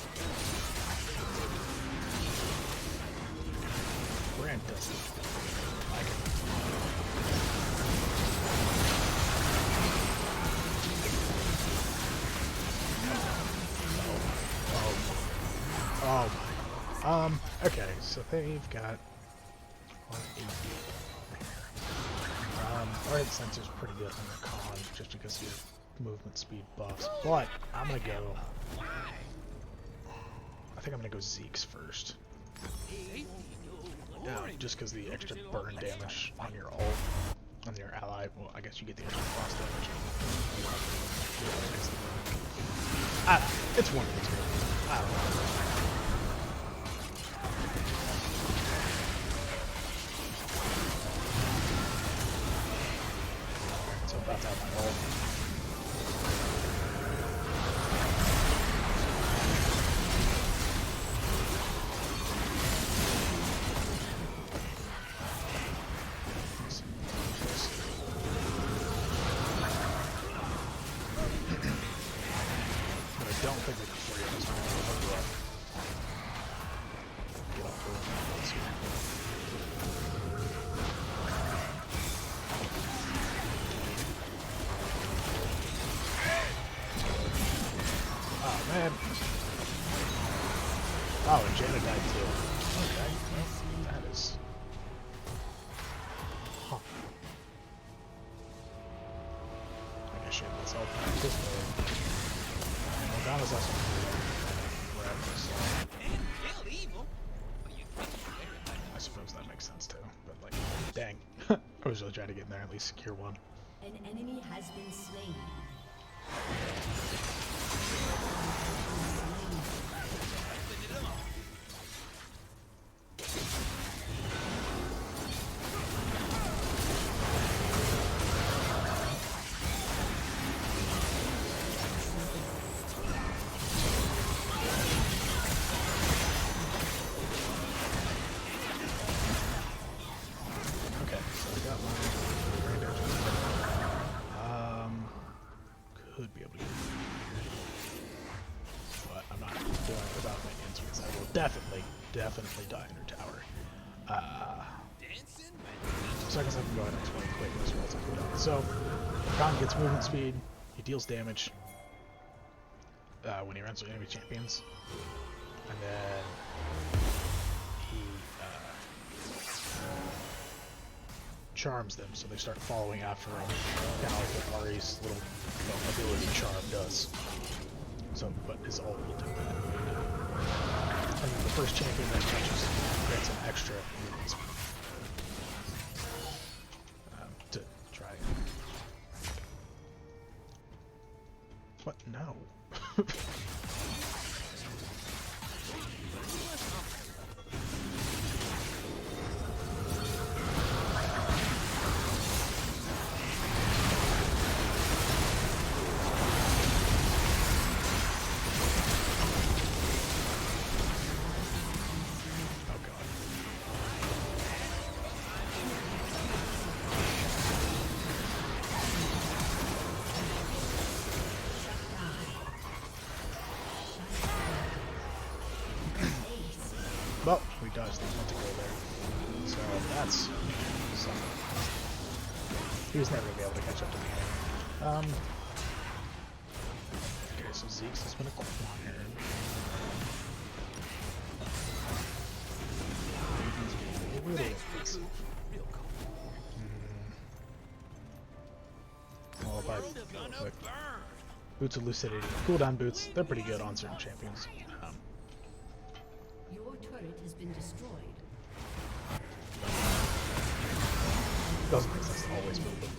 Brand doesn't like it. Oh my. Okay, so they've got 180. Alright, sensor's pretty good on their con, just because of your movement speed buffs. But I'm gonna go. I think I'm gonna go Zeke's first. Yeah, just because the extra burn damage on your ult, on your ally. Well, I guess you get the extra cross damage. It's one of the two. I don't know. About to have my ult. But I don't think we can free this one. Get off the let's see. Man. Oh, and Janet died too. Okay, well, that is... Huh. I guess she had myself this way. And Morgana's also wherever, so... I suppose that makes sense too, but like, dang. I was really trying to get in there and at least secure one. An enemy has been slain. Could be able to get but I'm not doing it without minions because I will definitely die under tower. So I guess I can go ahead and explain quick as well as I could. So, Khan gets movement speed, he deals damage when he runs with enemy champions, and then he charms them, so they start following after him, kind of like what Ari's little ability charm does. So, but his ult will do that. And then the first champion that touches gets an extra movement speed to try. What? No. Well, we dodged the one to go there. So that's something. He was never going to be able to catch up to me. Okay, so Zeke's has been acquired. Really impressive. Well, by quick. Boots of Lucidity. Cooldown boots, they're pretty good on certain champions. Your turret has been destroyed. Doesn't make sense to always build them.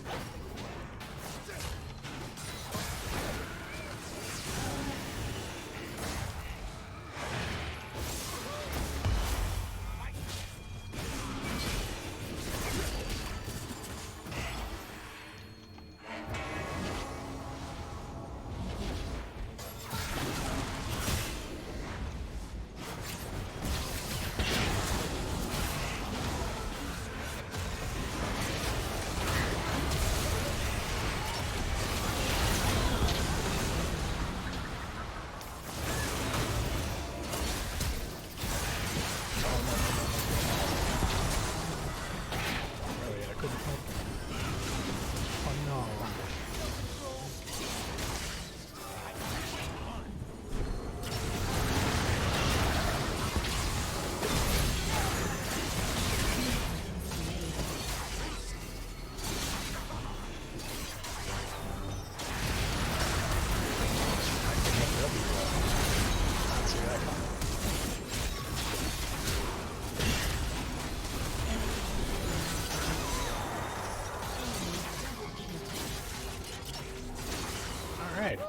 Alright.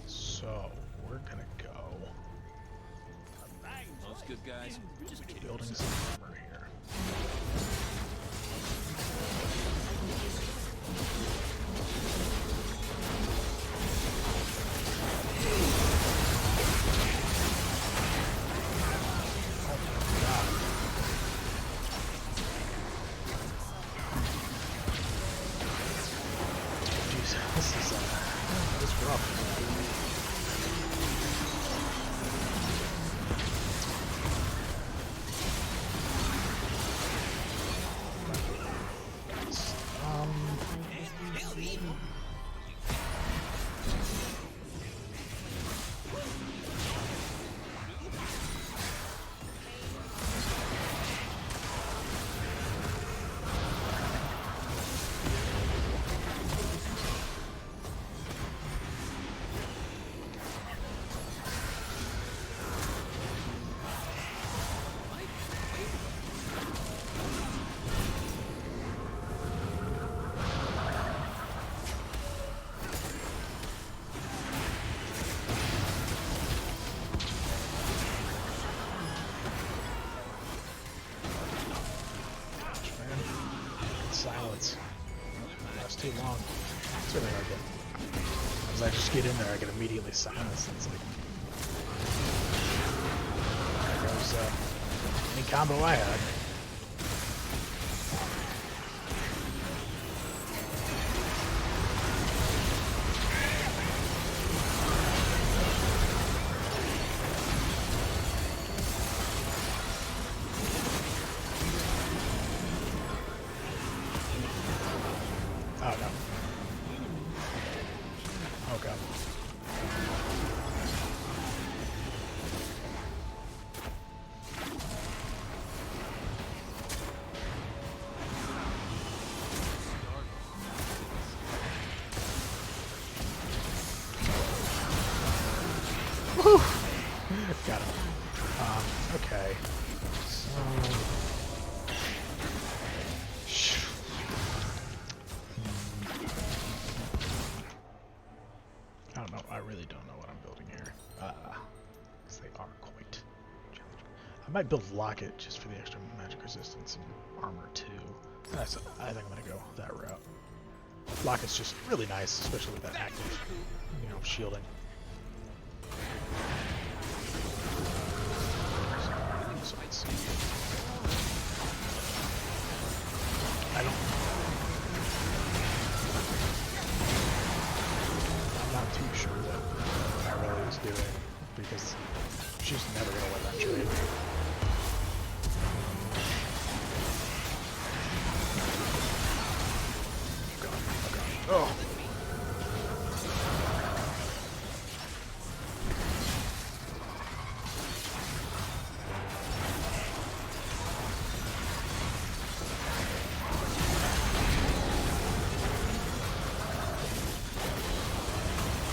So, we're gonna go Those good guys. Just kidding. building some armor here. Jeez, this is rough. Silence. That's too long. Certainly I get. As I just get in there, I get immediately silenced. It's like there goes any combo I had. Oh no. Oh god. Woo! Got him. Okay. So I don't know. I really don't know what I'm building here. Because they are quite challenging. I might build Locket just for the extra magic resistance and armor too. I think I'm gonna go that route. Locket's just really nice, especially with that active, shielding. So let's see. I'm not too sure what Tyrell is doing because she's never gonna win that trade. Oh god, oh god. Oh!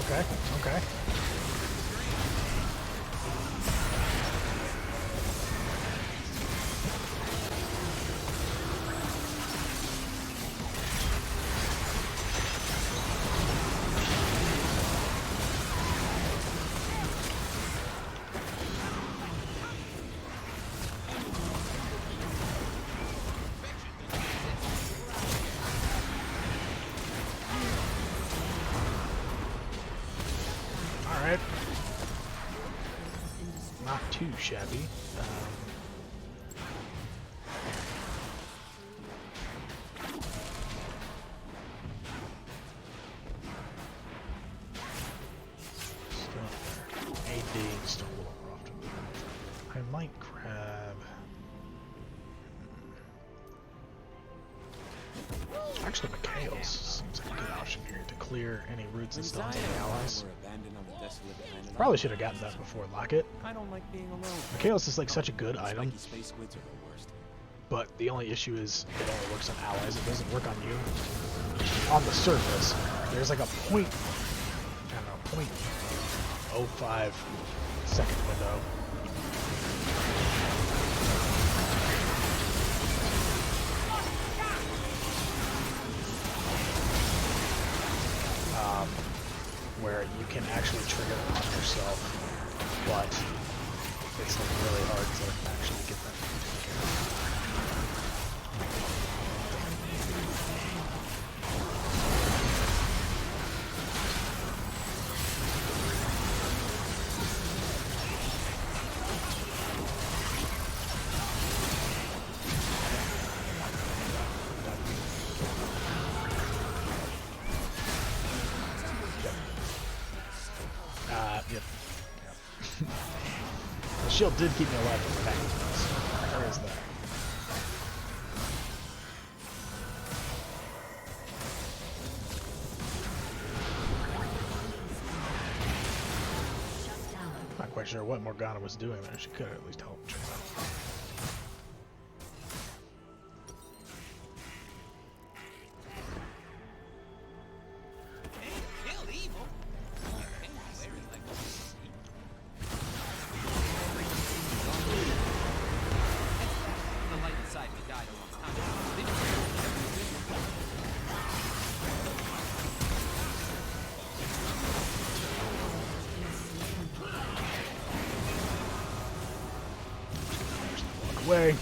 Okay, okay. not too shabby. AD still a little rough to move. I might grab. Actually, Mikhail's seems like a good option here to clear any roots and stones of the allies. Probably should have gotten that before Locket. I don't like being alone. Mikhail's is like such a good item, Space squids are the worst. but the only issue is it only works on allies. It doesn't work on you. On the surface, there's like a point, I don't know, 0.05 second window. Where you can actually trigger it on yourself, but it's like really hard to actually get that taken care Yep. The shield did keep me alive from attacking us. There is that. Not quite sure what Morgana was doing there. She could have at least helped Trina. Away.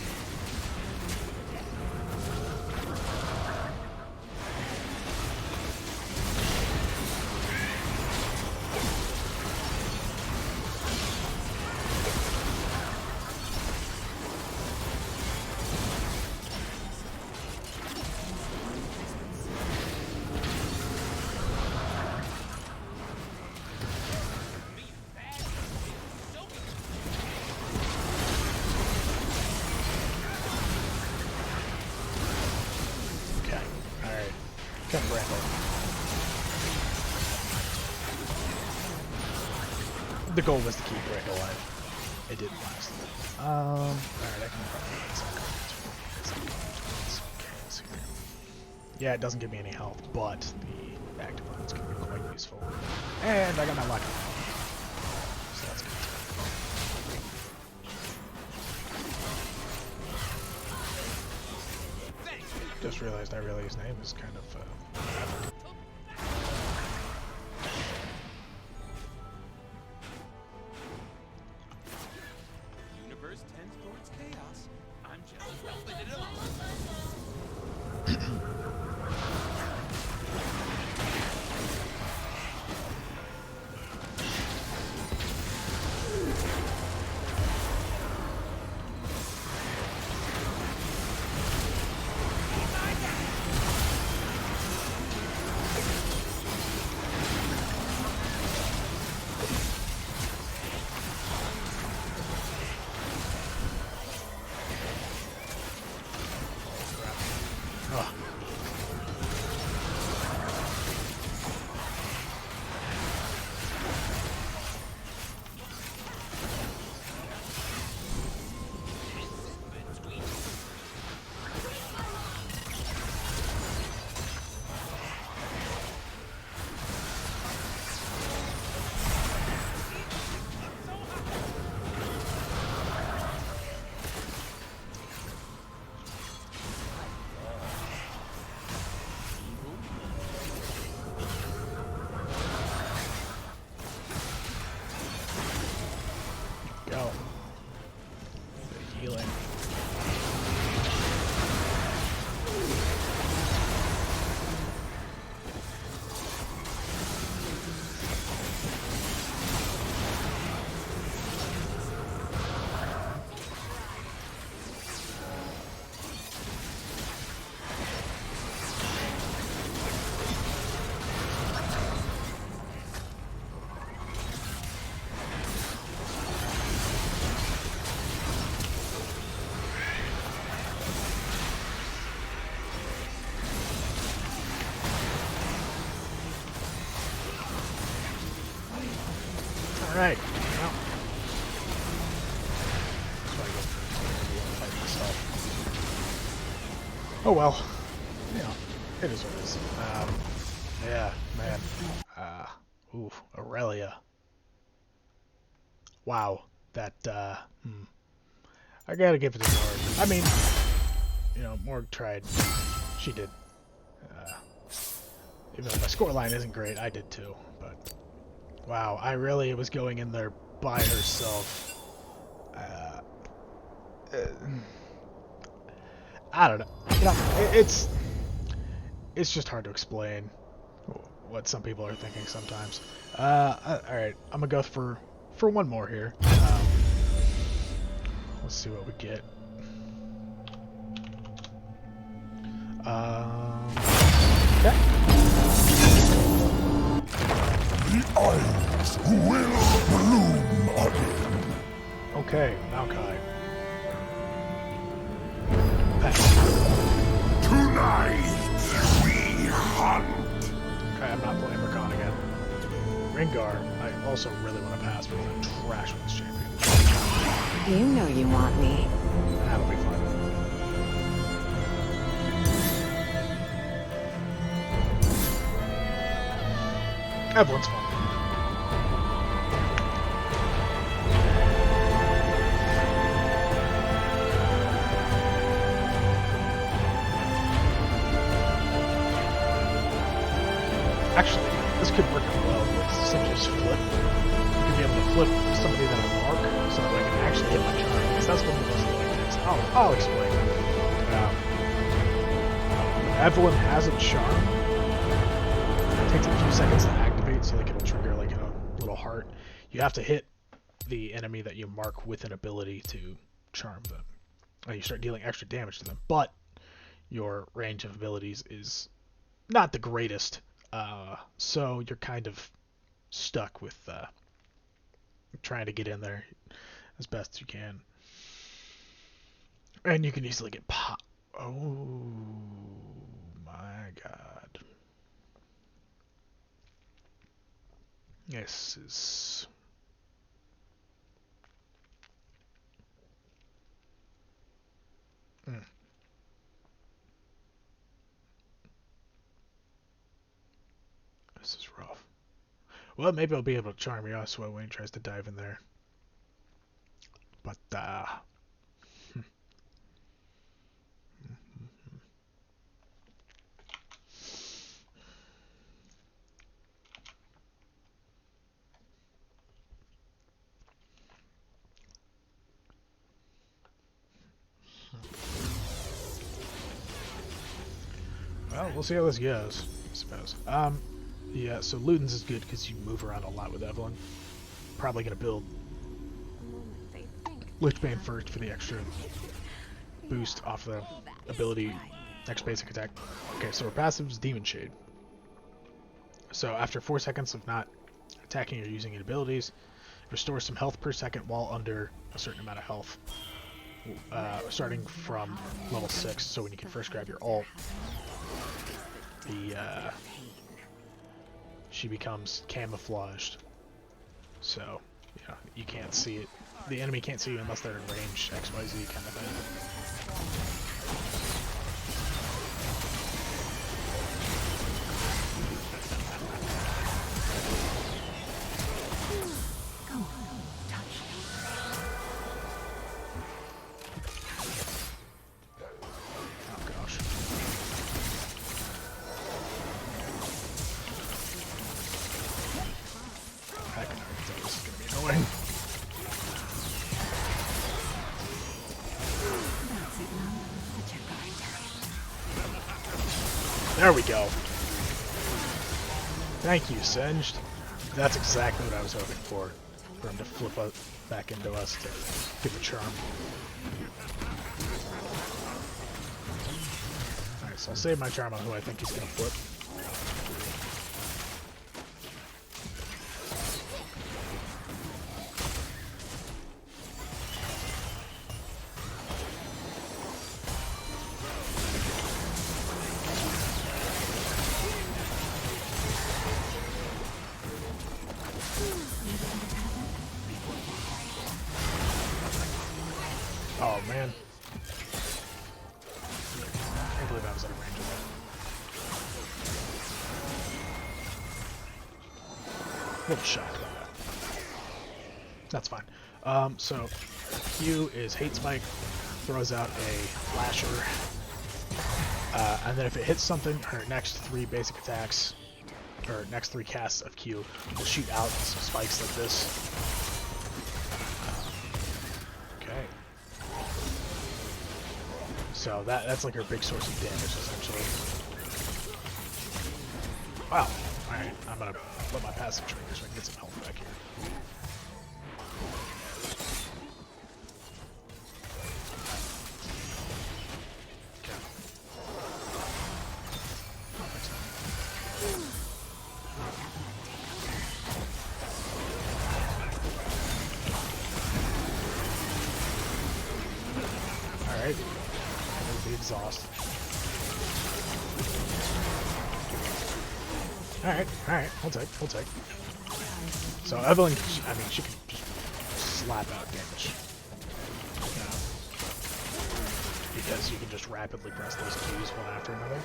Come Brando. The goal was to keep Rick alive. It didn't last. Alright, I can probably get some cards. Yeah, it doesn't give me any health, but the active ones can be quite useful. And I got my luck. So that's good. Just realized Irelia's name is kind of graphic. Universe tends towards chaos. I'm just helping it along. Go. The healing. Alright. Well. That's why I go for fight myself. Oh well. You know, it is what it is. Yeah, man. Ooh, Aurelia. Wow. That, I gotta give it to Morg. I mean, you know, Morg tried. She did. Even though my scoreline isn't great, I did too. But, wow, Aurelia was going in there by herself. I don't know. You know, it's just hard to explain what some people are thinking sometimes. Alright, I'm gonna go for one more here. Let's see what we get. Okay. The eyes will bloom again. Okay, Maokai. Pass. Tonight we hunt. Okay, I'm not playing Rakan again. Rengar, I also really want to pass because I'm trash with this champion. You know you want me. That'll be fun. Evelyn's fun. Actually, this could work well with Singe's flip. You could be able to flip somebody that I mark so that I can actually hit my charm, because that's one of the most annoying things. I'll explain. Evelyn has a charm. It takes a few seconds to activate, so like it'll trigger like a little heart. You have to hit the enemy that you mark with an ability to charm them. You start dealing extra damage to them, but your range of abilities is not the greatest. So you're kind of stuck with trying to get in there as best you can. And you can easily get pop. Oh my god. This is... This is rough. Well, maybe I'll be able to charm Yasuo when he tries to dive in there. But, well, we'll see how this goes, I suppose. Yeah, so Ludens is good because you move around a lot with Evelyn. Probably going to build Lichbane first for the extra boost off the ability, next basic attack. Okay, so her passive is Demon Shade. So after 4 seconds of not attacking or using any abilities, restore some health per second while under a certain amount of health. Starting from level 6, so when you can first grab your ult, she becomes camouflaged. So, you know, you can't see it. The enemy can't see you unless they're in range, XYZ kind of thing. There we go. Thank you, Singed. That's exactly what I was hoping for him to flip up back into us to give a charm. Alright, so I'll save my charm on who I think he's going to flip. Oh man. I can't believe I was out of range of that. A little shocked about that. That's fine. So Q is Hate Spike, throws out a Flasher, and then if it hits something, her next 3 basic attacks, or next 3 casts of Q, will shoot out some spikes like this. Okay. So that's like her big source of damage, essentially. Wow. Alright, I'm gonna let my passive trigger so I can get some health back here. Alright. There's the exhaust. Alright, hold tight. So Evelyn, I mean, she can just slap out damage. Because you can just rapidly press those keys one after another.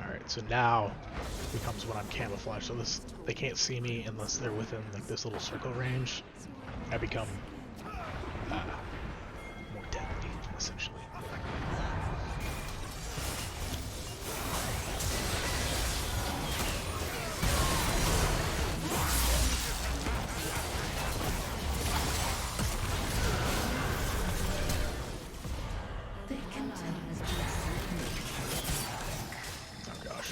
Alright, so now becomes when I'm camouflaged, so they can't see me unless they're within like this little circle range. I become more deadly, essentially. Oh gosh.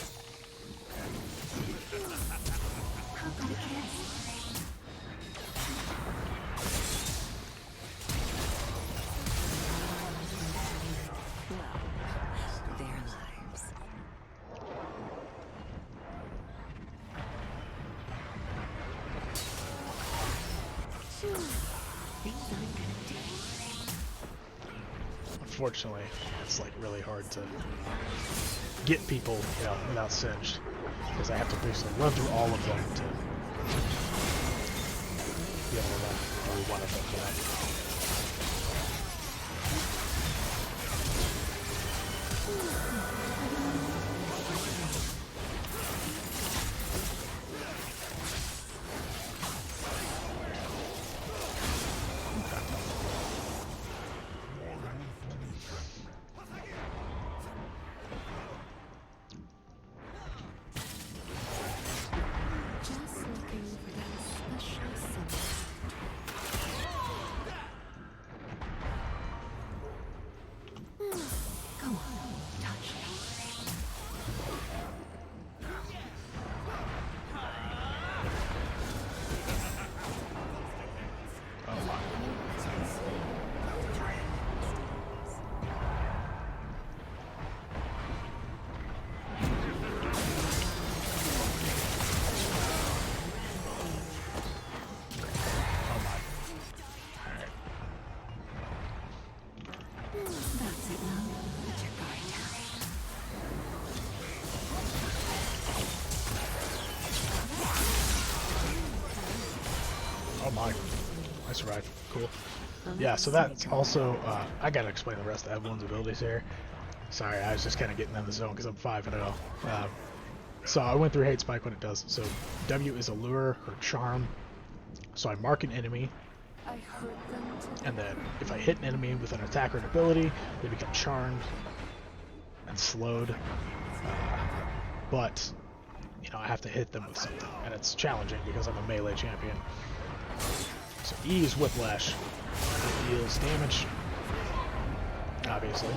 Their lives. Unfortunately, it's like really hard to get people, you know, without singed, because I have to basically run through all of them to be able to run through one of them. You know? Just looking for that special symbol. Come on, touch me. Oh my. Oh my. Alright. That's it now. Let your guard down. Oh my. I survived. Cool. Yeah, so that's also, I gotta explain the rest of Evelyn's abilities here. Sorry, I was just kind of getting in the zone because I'm 5-0. So I went through Hate Spike when it does. So W is Allure or Charm. So I mark an enemy, I heard them today. and then if I hit an enemy with an attack or an ability, they become charmed and slowed. But, you know, I have to hit them with something, and it's challenging because I'm a melee champion. So E is Whiplash. It deals damage, obviously.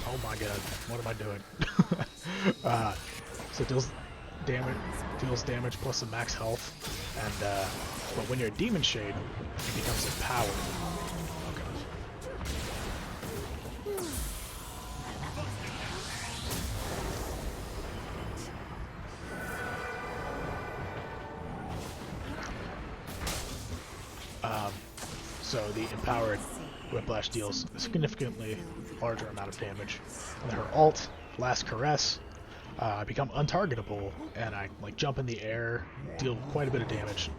Oh my god, what am I doing? So it deals damage plus some max health, and but when you're a Demon Shade, it becomes empowered. Oh gosh. so the empowered Whiplash deals a significantly larger amount of damage. And then her ult, Last Caress, I become untargetable, and I like jump in the air, deal quite a bit of damage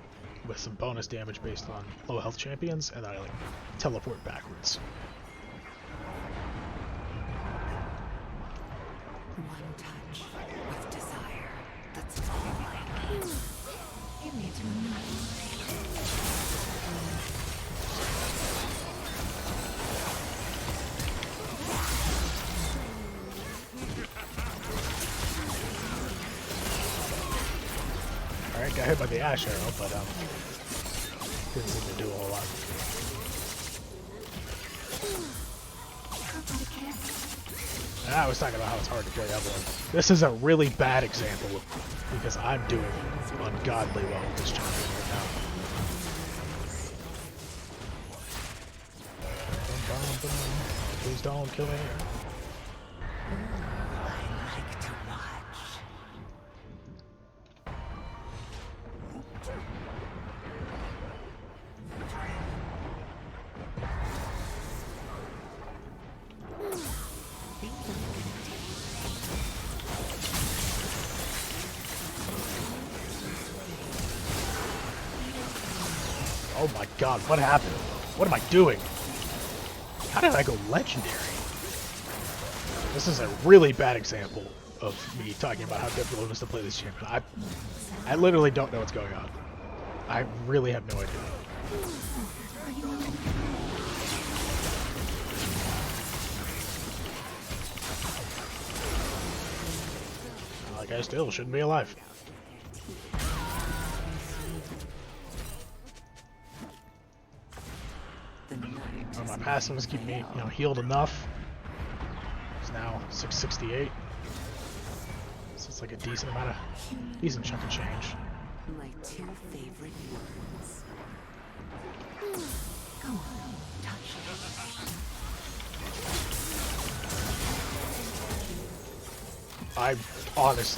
with some bonus damage based on low health champions, and then I like teleport backwards. One touch with desire. That's all I need. Give me to Alright, got hit by the Ash Arrow, but didn't seem to do a whole lot. I was talking about how it's hard to play Evelynn. This is a really bad example because I'm doing ungodly well with this champion right now. Please don't kill me. like to watch. Oh my god, what happened? What am I doing? How did I go legendary? This is a really bad example of me talking about how difficult it is to play this champion. I literally don't know what's going on. I really have no idea. Like, I still shouldn't be alive. Oh, my passives keep me, healed enough. It's now 668. So it's like a decent chunk of change. My two favorite words. Come on, touch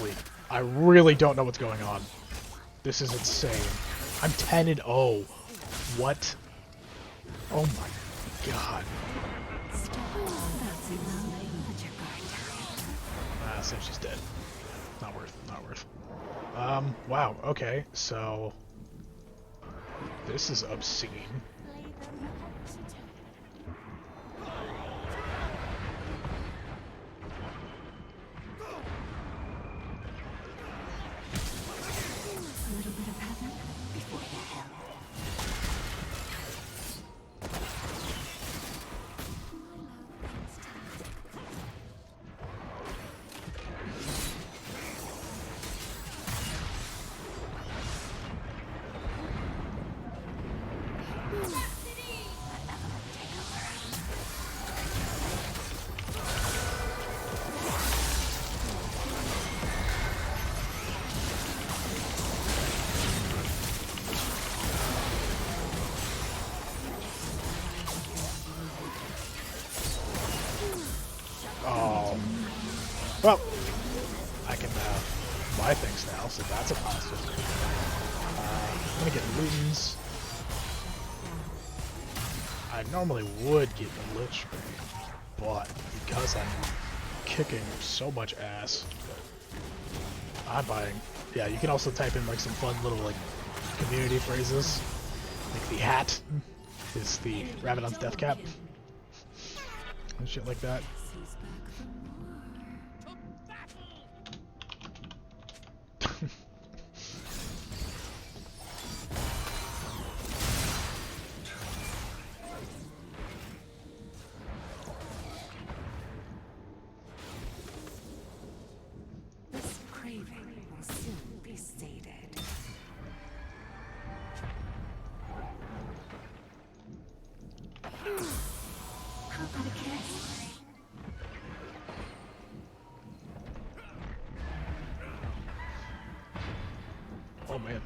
it. I really don't know what's going on. This is insane. I'm 10-0. What? Oh my god. So she's dead. Not worth. Wow, okay, so this is obscene. a little bit of heaven before the hell. Oh. Well, I can buy things now, so that's a positive. I'm gonna get Lutens. I normally would get the Lich Bane, but because I'm kicking so much ass, I'm buying. Yeah, you can also type in like some fun little like community phrases. Like the hat is the Rabadon's death cap. And shit like that. This craving will soon be sated. How about a kiss? Oh man.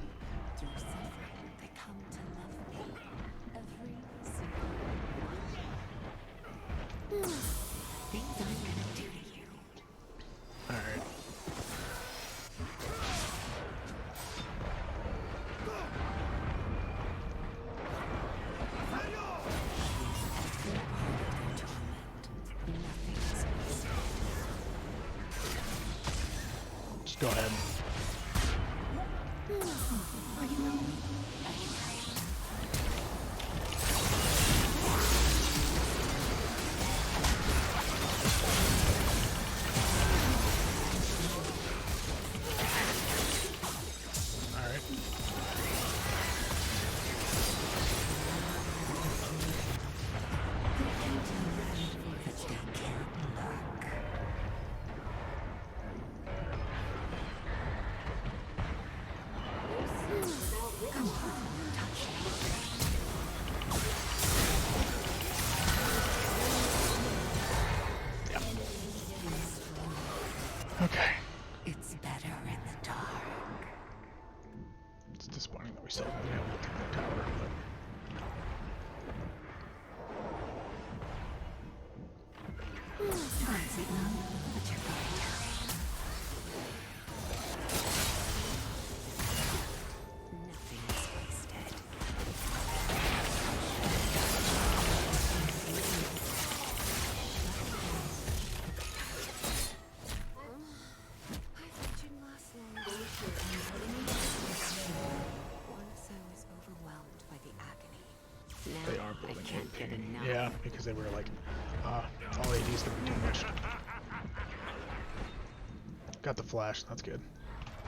Through suffering, they come to love me. Every single one. Things I'm gonna do to you. Alright. Go ahead. Alright. Okay. It's better in the dark. It's disappointing that we still haven't been able to take that tower, but... Fancy them, but you're going to. Nothing is wasted. I didn't last long. Once I was overwhelmed by the agony. Now They are I building can't get AP. enough. Yeah, because they were like, all AD's gonna be too much. Got the flash, that's good.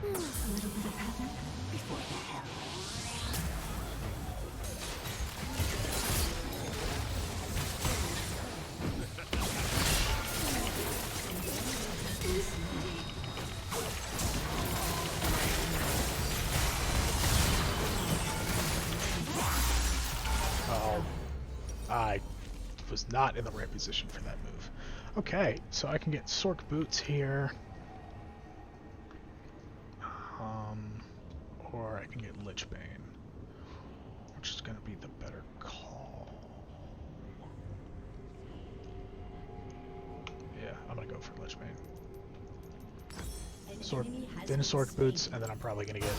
A little bit of heaven before the hell. Oh, I was not in the right position for that move. Okay, so I can get Sork Boots here. Or I can get Lichbane, which is going to be the better call. Yeah, I'm going to go for Lichbane. Sork, then Sork Boots, and then I'm probably going to get...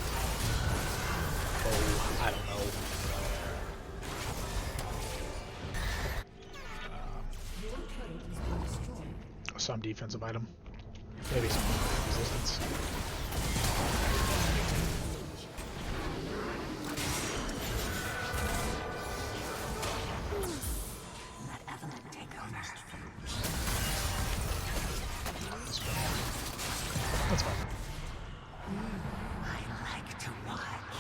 Oh, I don't know. Some defensive item. Maybe some resistance. Let Evelyn take over. That's fine. I like to watch.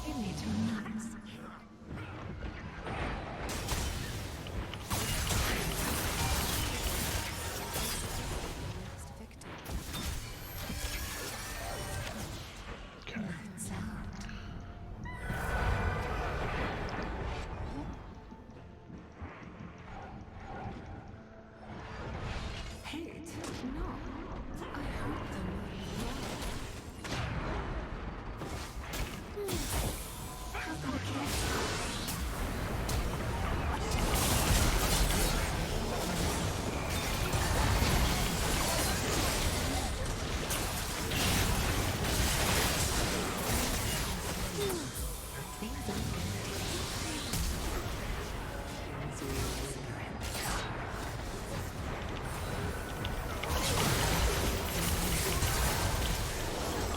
You need to relax. Next victim. Okay. Sound. Hate? No, I heard them.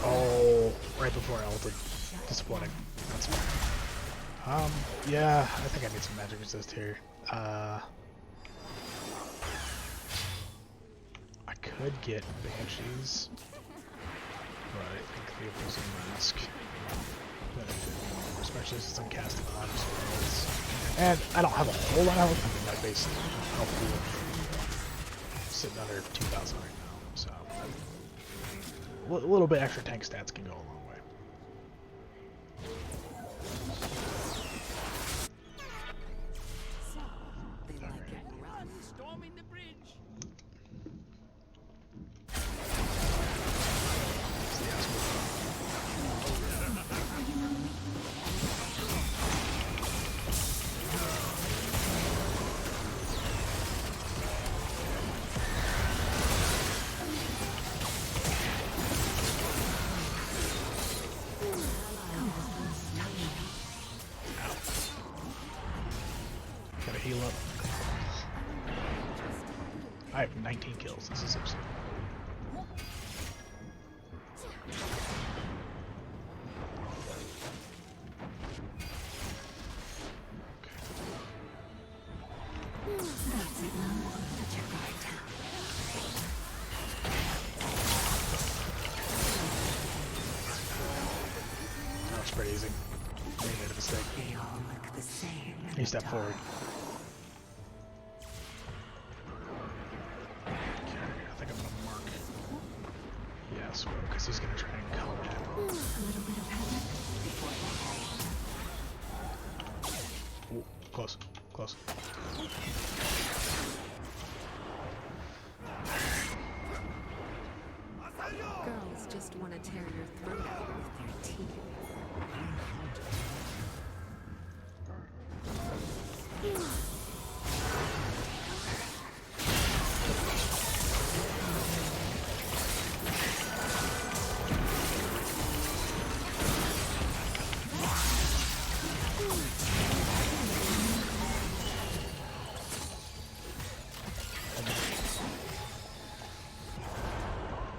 Oh, right before I ulted. Disappointing. That's fine. Yeah, I think I need some magic resist here. I could get Banshees, but I think the opposing mask. Especially since I'm casting on spells. And I don't have a whole lot of health. I mean, my base health pool sitting under 2,000 right now, so a little bit extra tank stats can go a long way. So, they like it rough. I'm storming the bridge. Gotta heal up. I have 19 kills. This is absurd. That's it now. Let your guard down. That was pretty easy. They made a mistake. They all look the same. in He the stepped dark. forward. Okay, I think I'm gonna mark. Yes, because he's gonna try and come in. A little bit of havoc before the Ooh, close, close. Girls just want to tear your throat out with their teeth.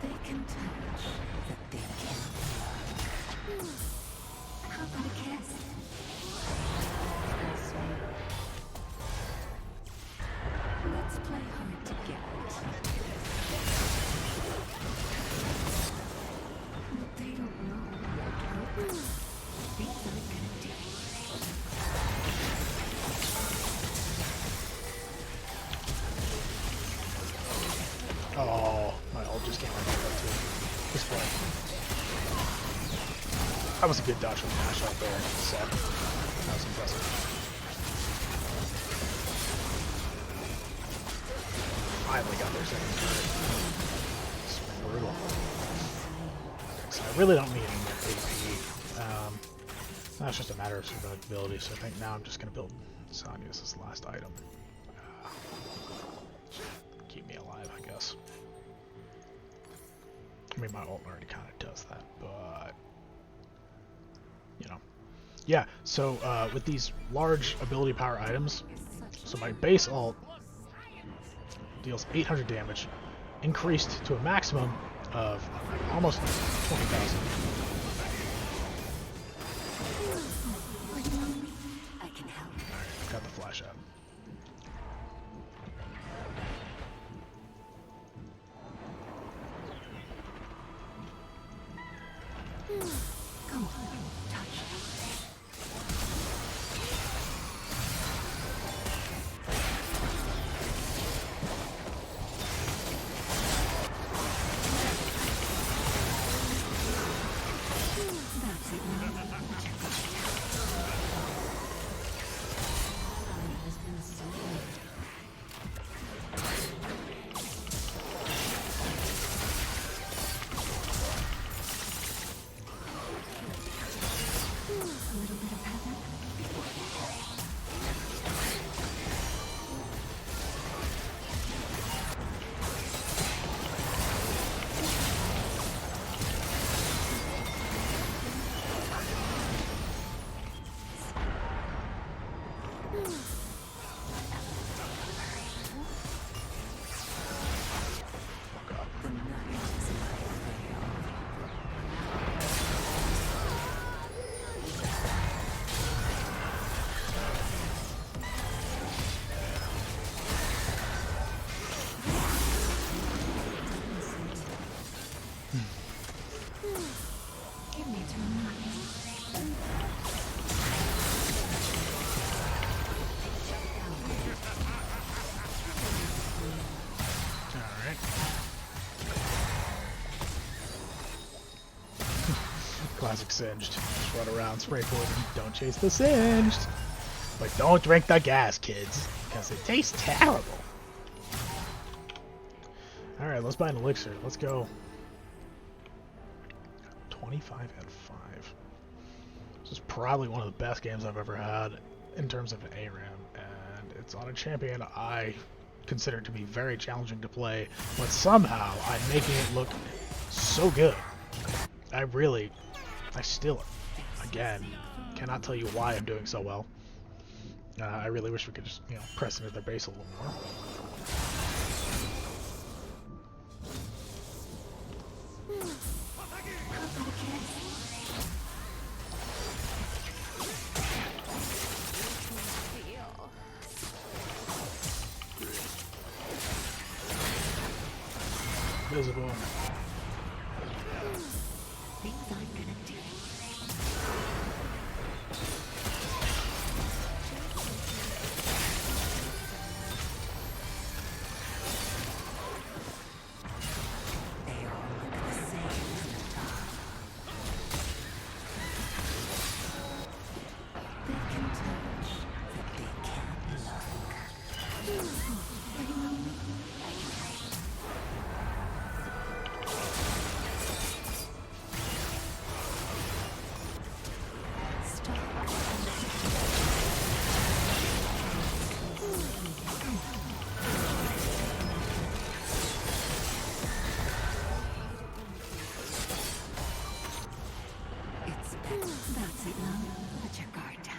They can touch that they can't love. How about a kiss? Let's play hard to get. But they don't know what things are gonna do. Oh, my ult just came right back too. This play. That was a good dodge from the mash out there. Set. That was impressive. Finally got their second turret. It's brutal. So I really don't need any more AP. That's just a matter of survivability, so I think now I'm just going to build Sonya as his last item. Keep me alive, I guess. I mean, my ult already kind of does that, but you know. Yeah, so with these large ability power items, so my base ult deals 800 damage, increased to a maximum of almost 20,000. I can help. Alright, got the flash out. Come on, touch. That's it now. Let your guard down. Ally has been slain. A little bit of havoc before the The night is my veil. Give me 2 months. Alright. Classic Singed. Just run around, spray poison. Don't chase the Singed! But don't drink the gas, kids, because it tastes terrible. Alright, let's buy an elixir. Let's go. 25 and 5. This is probably one of the best games I've ever had in terms of an ARAM, and it's on a champion I consider to be very challenging to play, but somehow I'm making it look so good. I still, again, cannot tell you why I'm doing so well. I really wish we could just, press into their base a little more. invisible. Things I'm gonna do. They all look the same from the top. They can touch, but they can't look. That's it now. Let your guard down.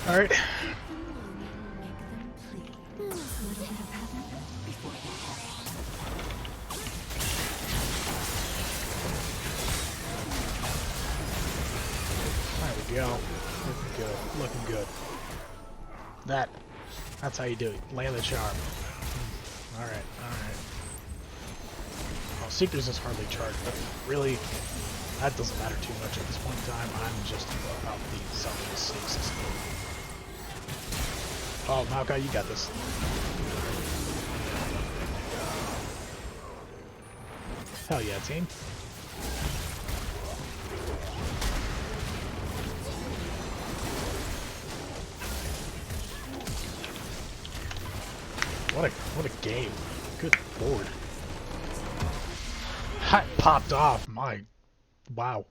All right. Make them plead. A little bit of heaven Before the There we go. Looking good. Looking good. That's how you do it. Land the charm. Alright, alright. Well, Seekers is hardly charged, but really, that doesn't matter too much at this point in time. I'm just about the summon stasis. Oh, Maokai, you got this. Hell yeah, team. What a game. Good lord. That popped off. Wow.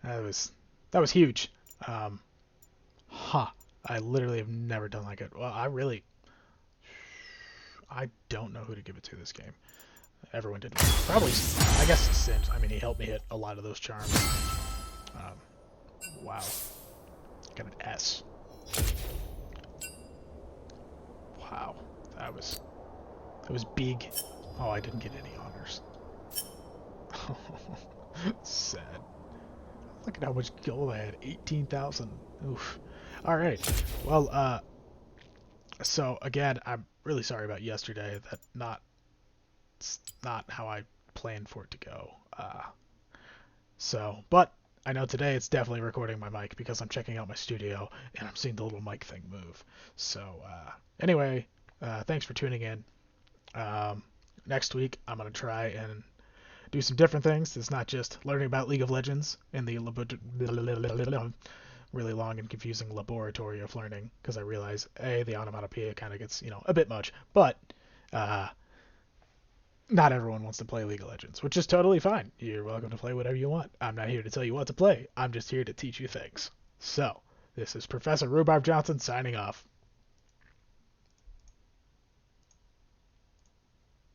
That was huge. I literally have never done like it. Well, I don't know who to give it to this game. Everyone did. Probably, I guess Sims. I mean, he helped me hit a lot of those charms. Wow. Got an S. Wow. That was big. Oh, I didn't get any honors. Sad. Look at how much gold I had. 18,000. Oof. Alright. Well, so again, I'm really sorry about yesterday. It's not how I planned for it to go. But I know today it's definitely recording my mic because I'm checking out my studio and I'm seeing the little mic thing move. So, anyway, thanks for tuning in. Next week, I'm going to try and do some different things. It's not just learning about League of Legends in the really long and confusing laboratory of learning, because I realize, the onomatopoeia kind of gets, a bit much, but not everyone wants to play League of Legends, which is totally fine. You're welcome to play whatever you want. I'm not here to tell you what to play. I'm just here to teach you things. So, this is Professor Rhubarb Johnson signing off.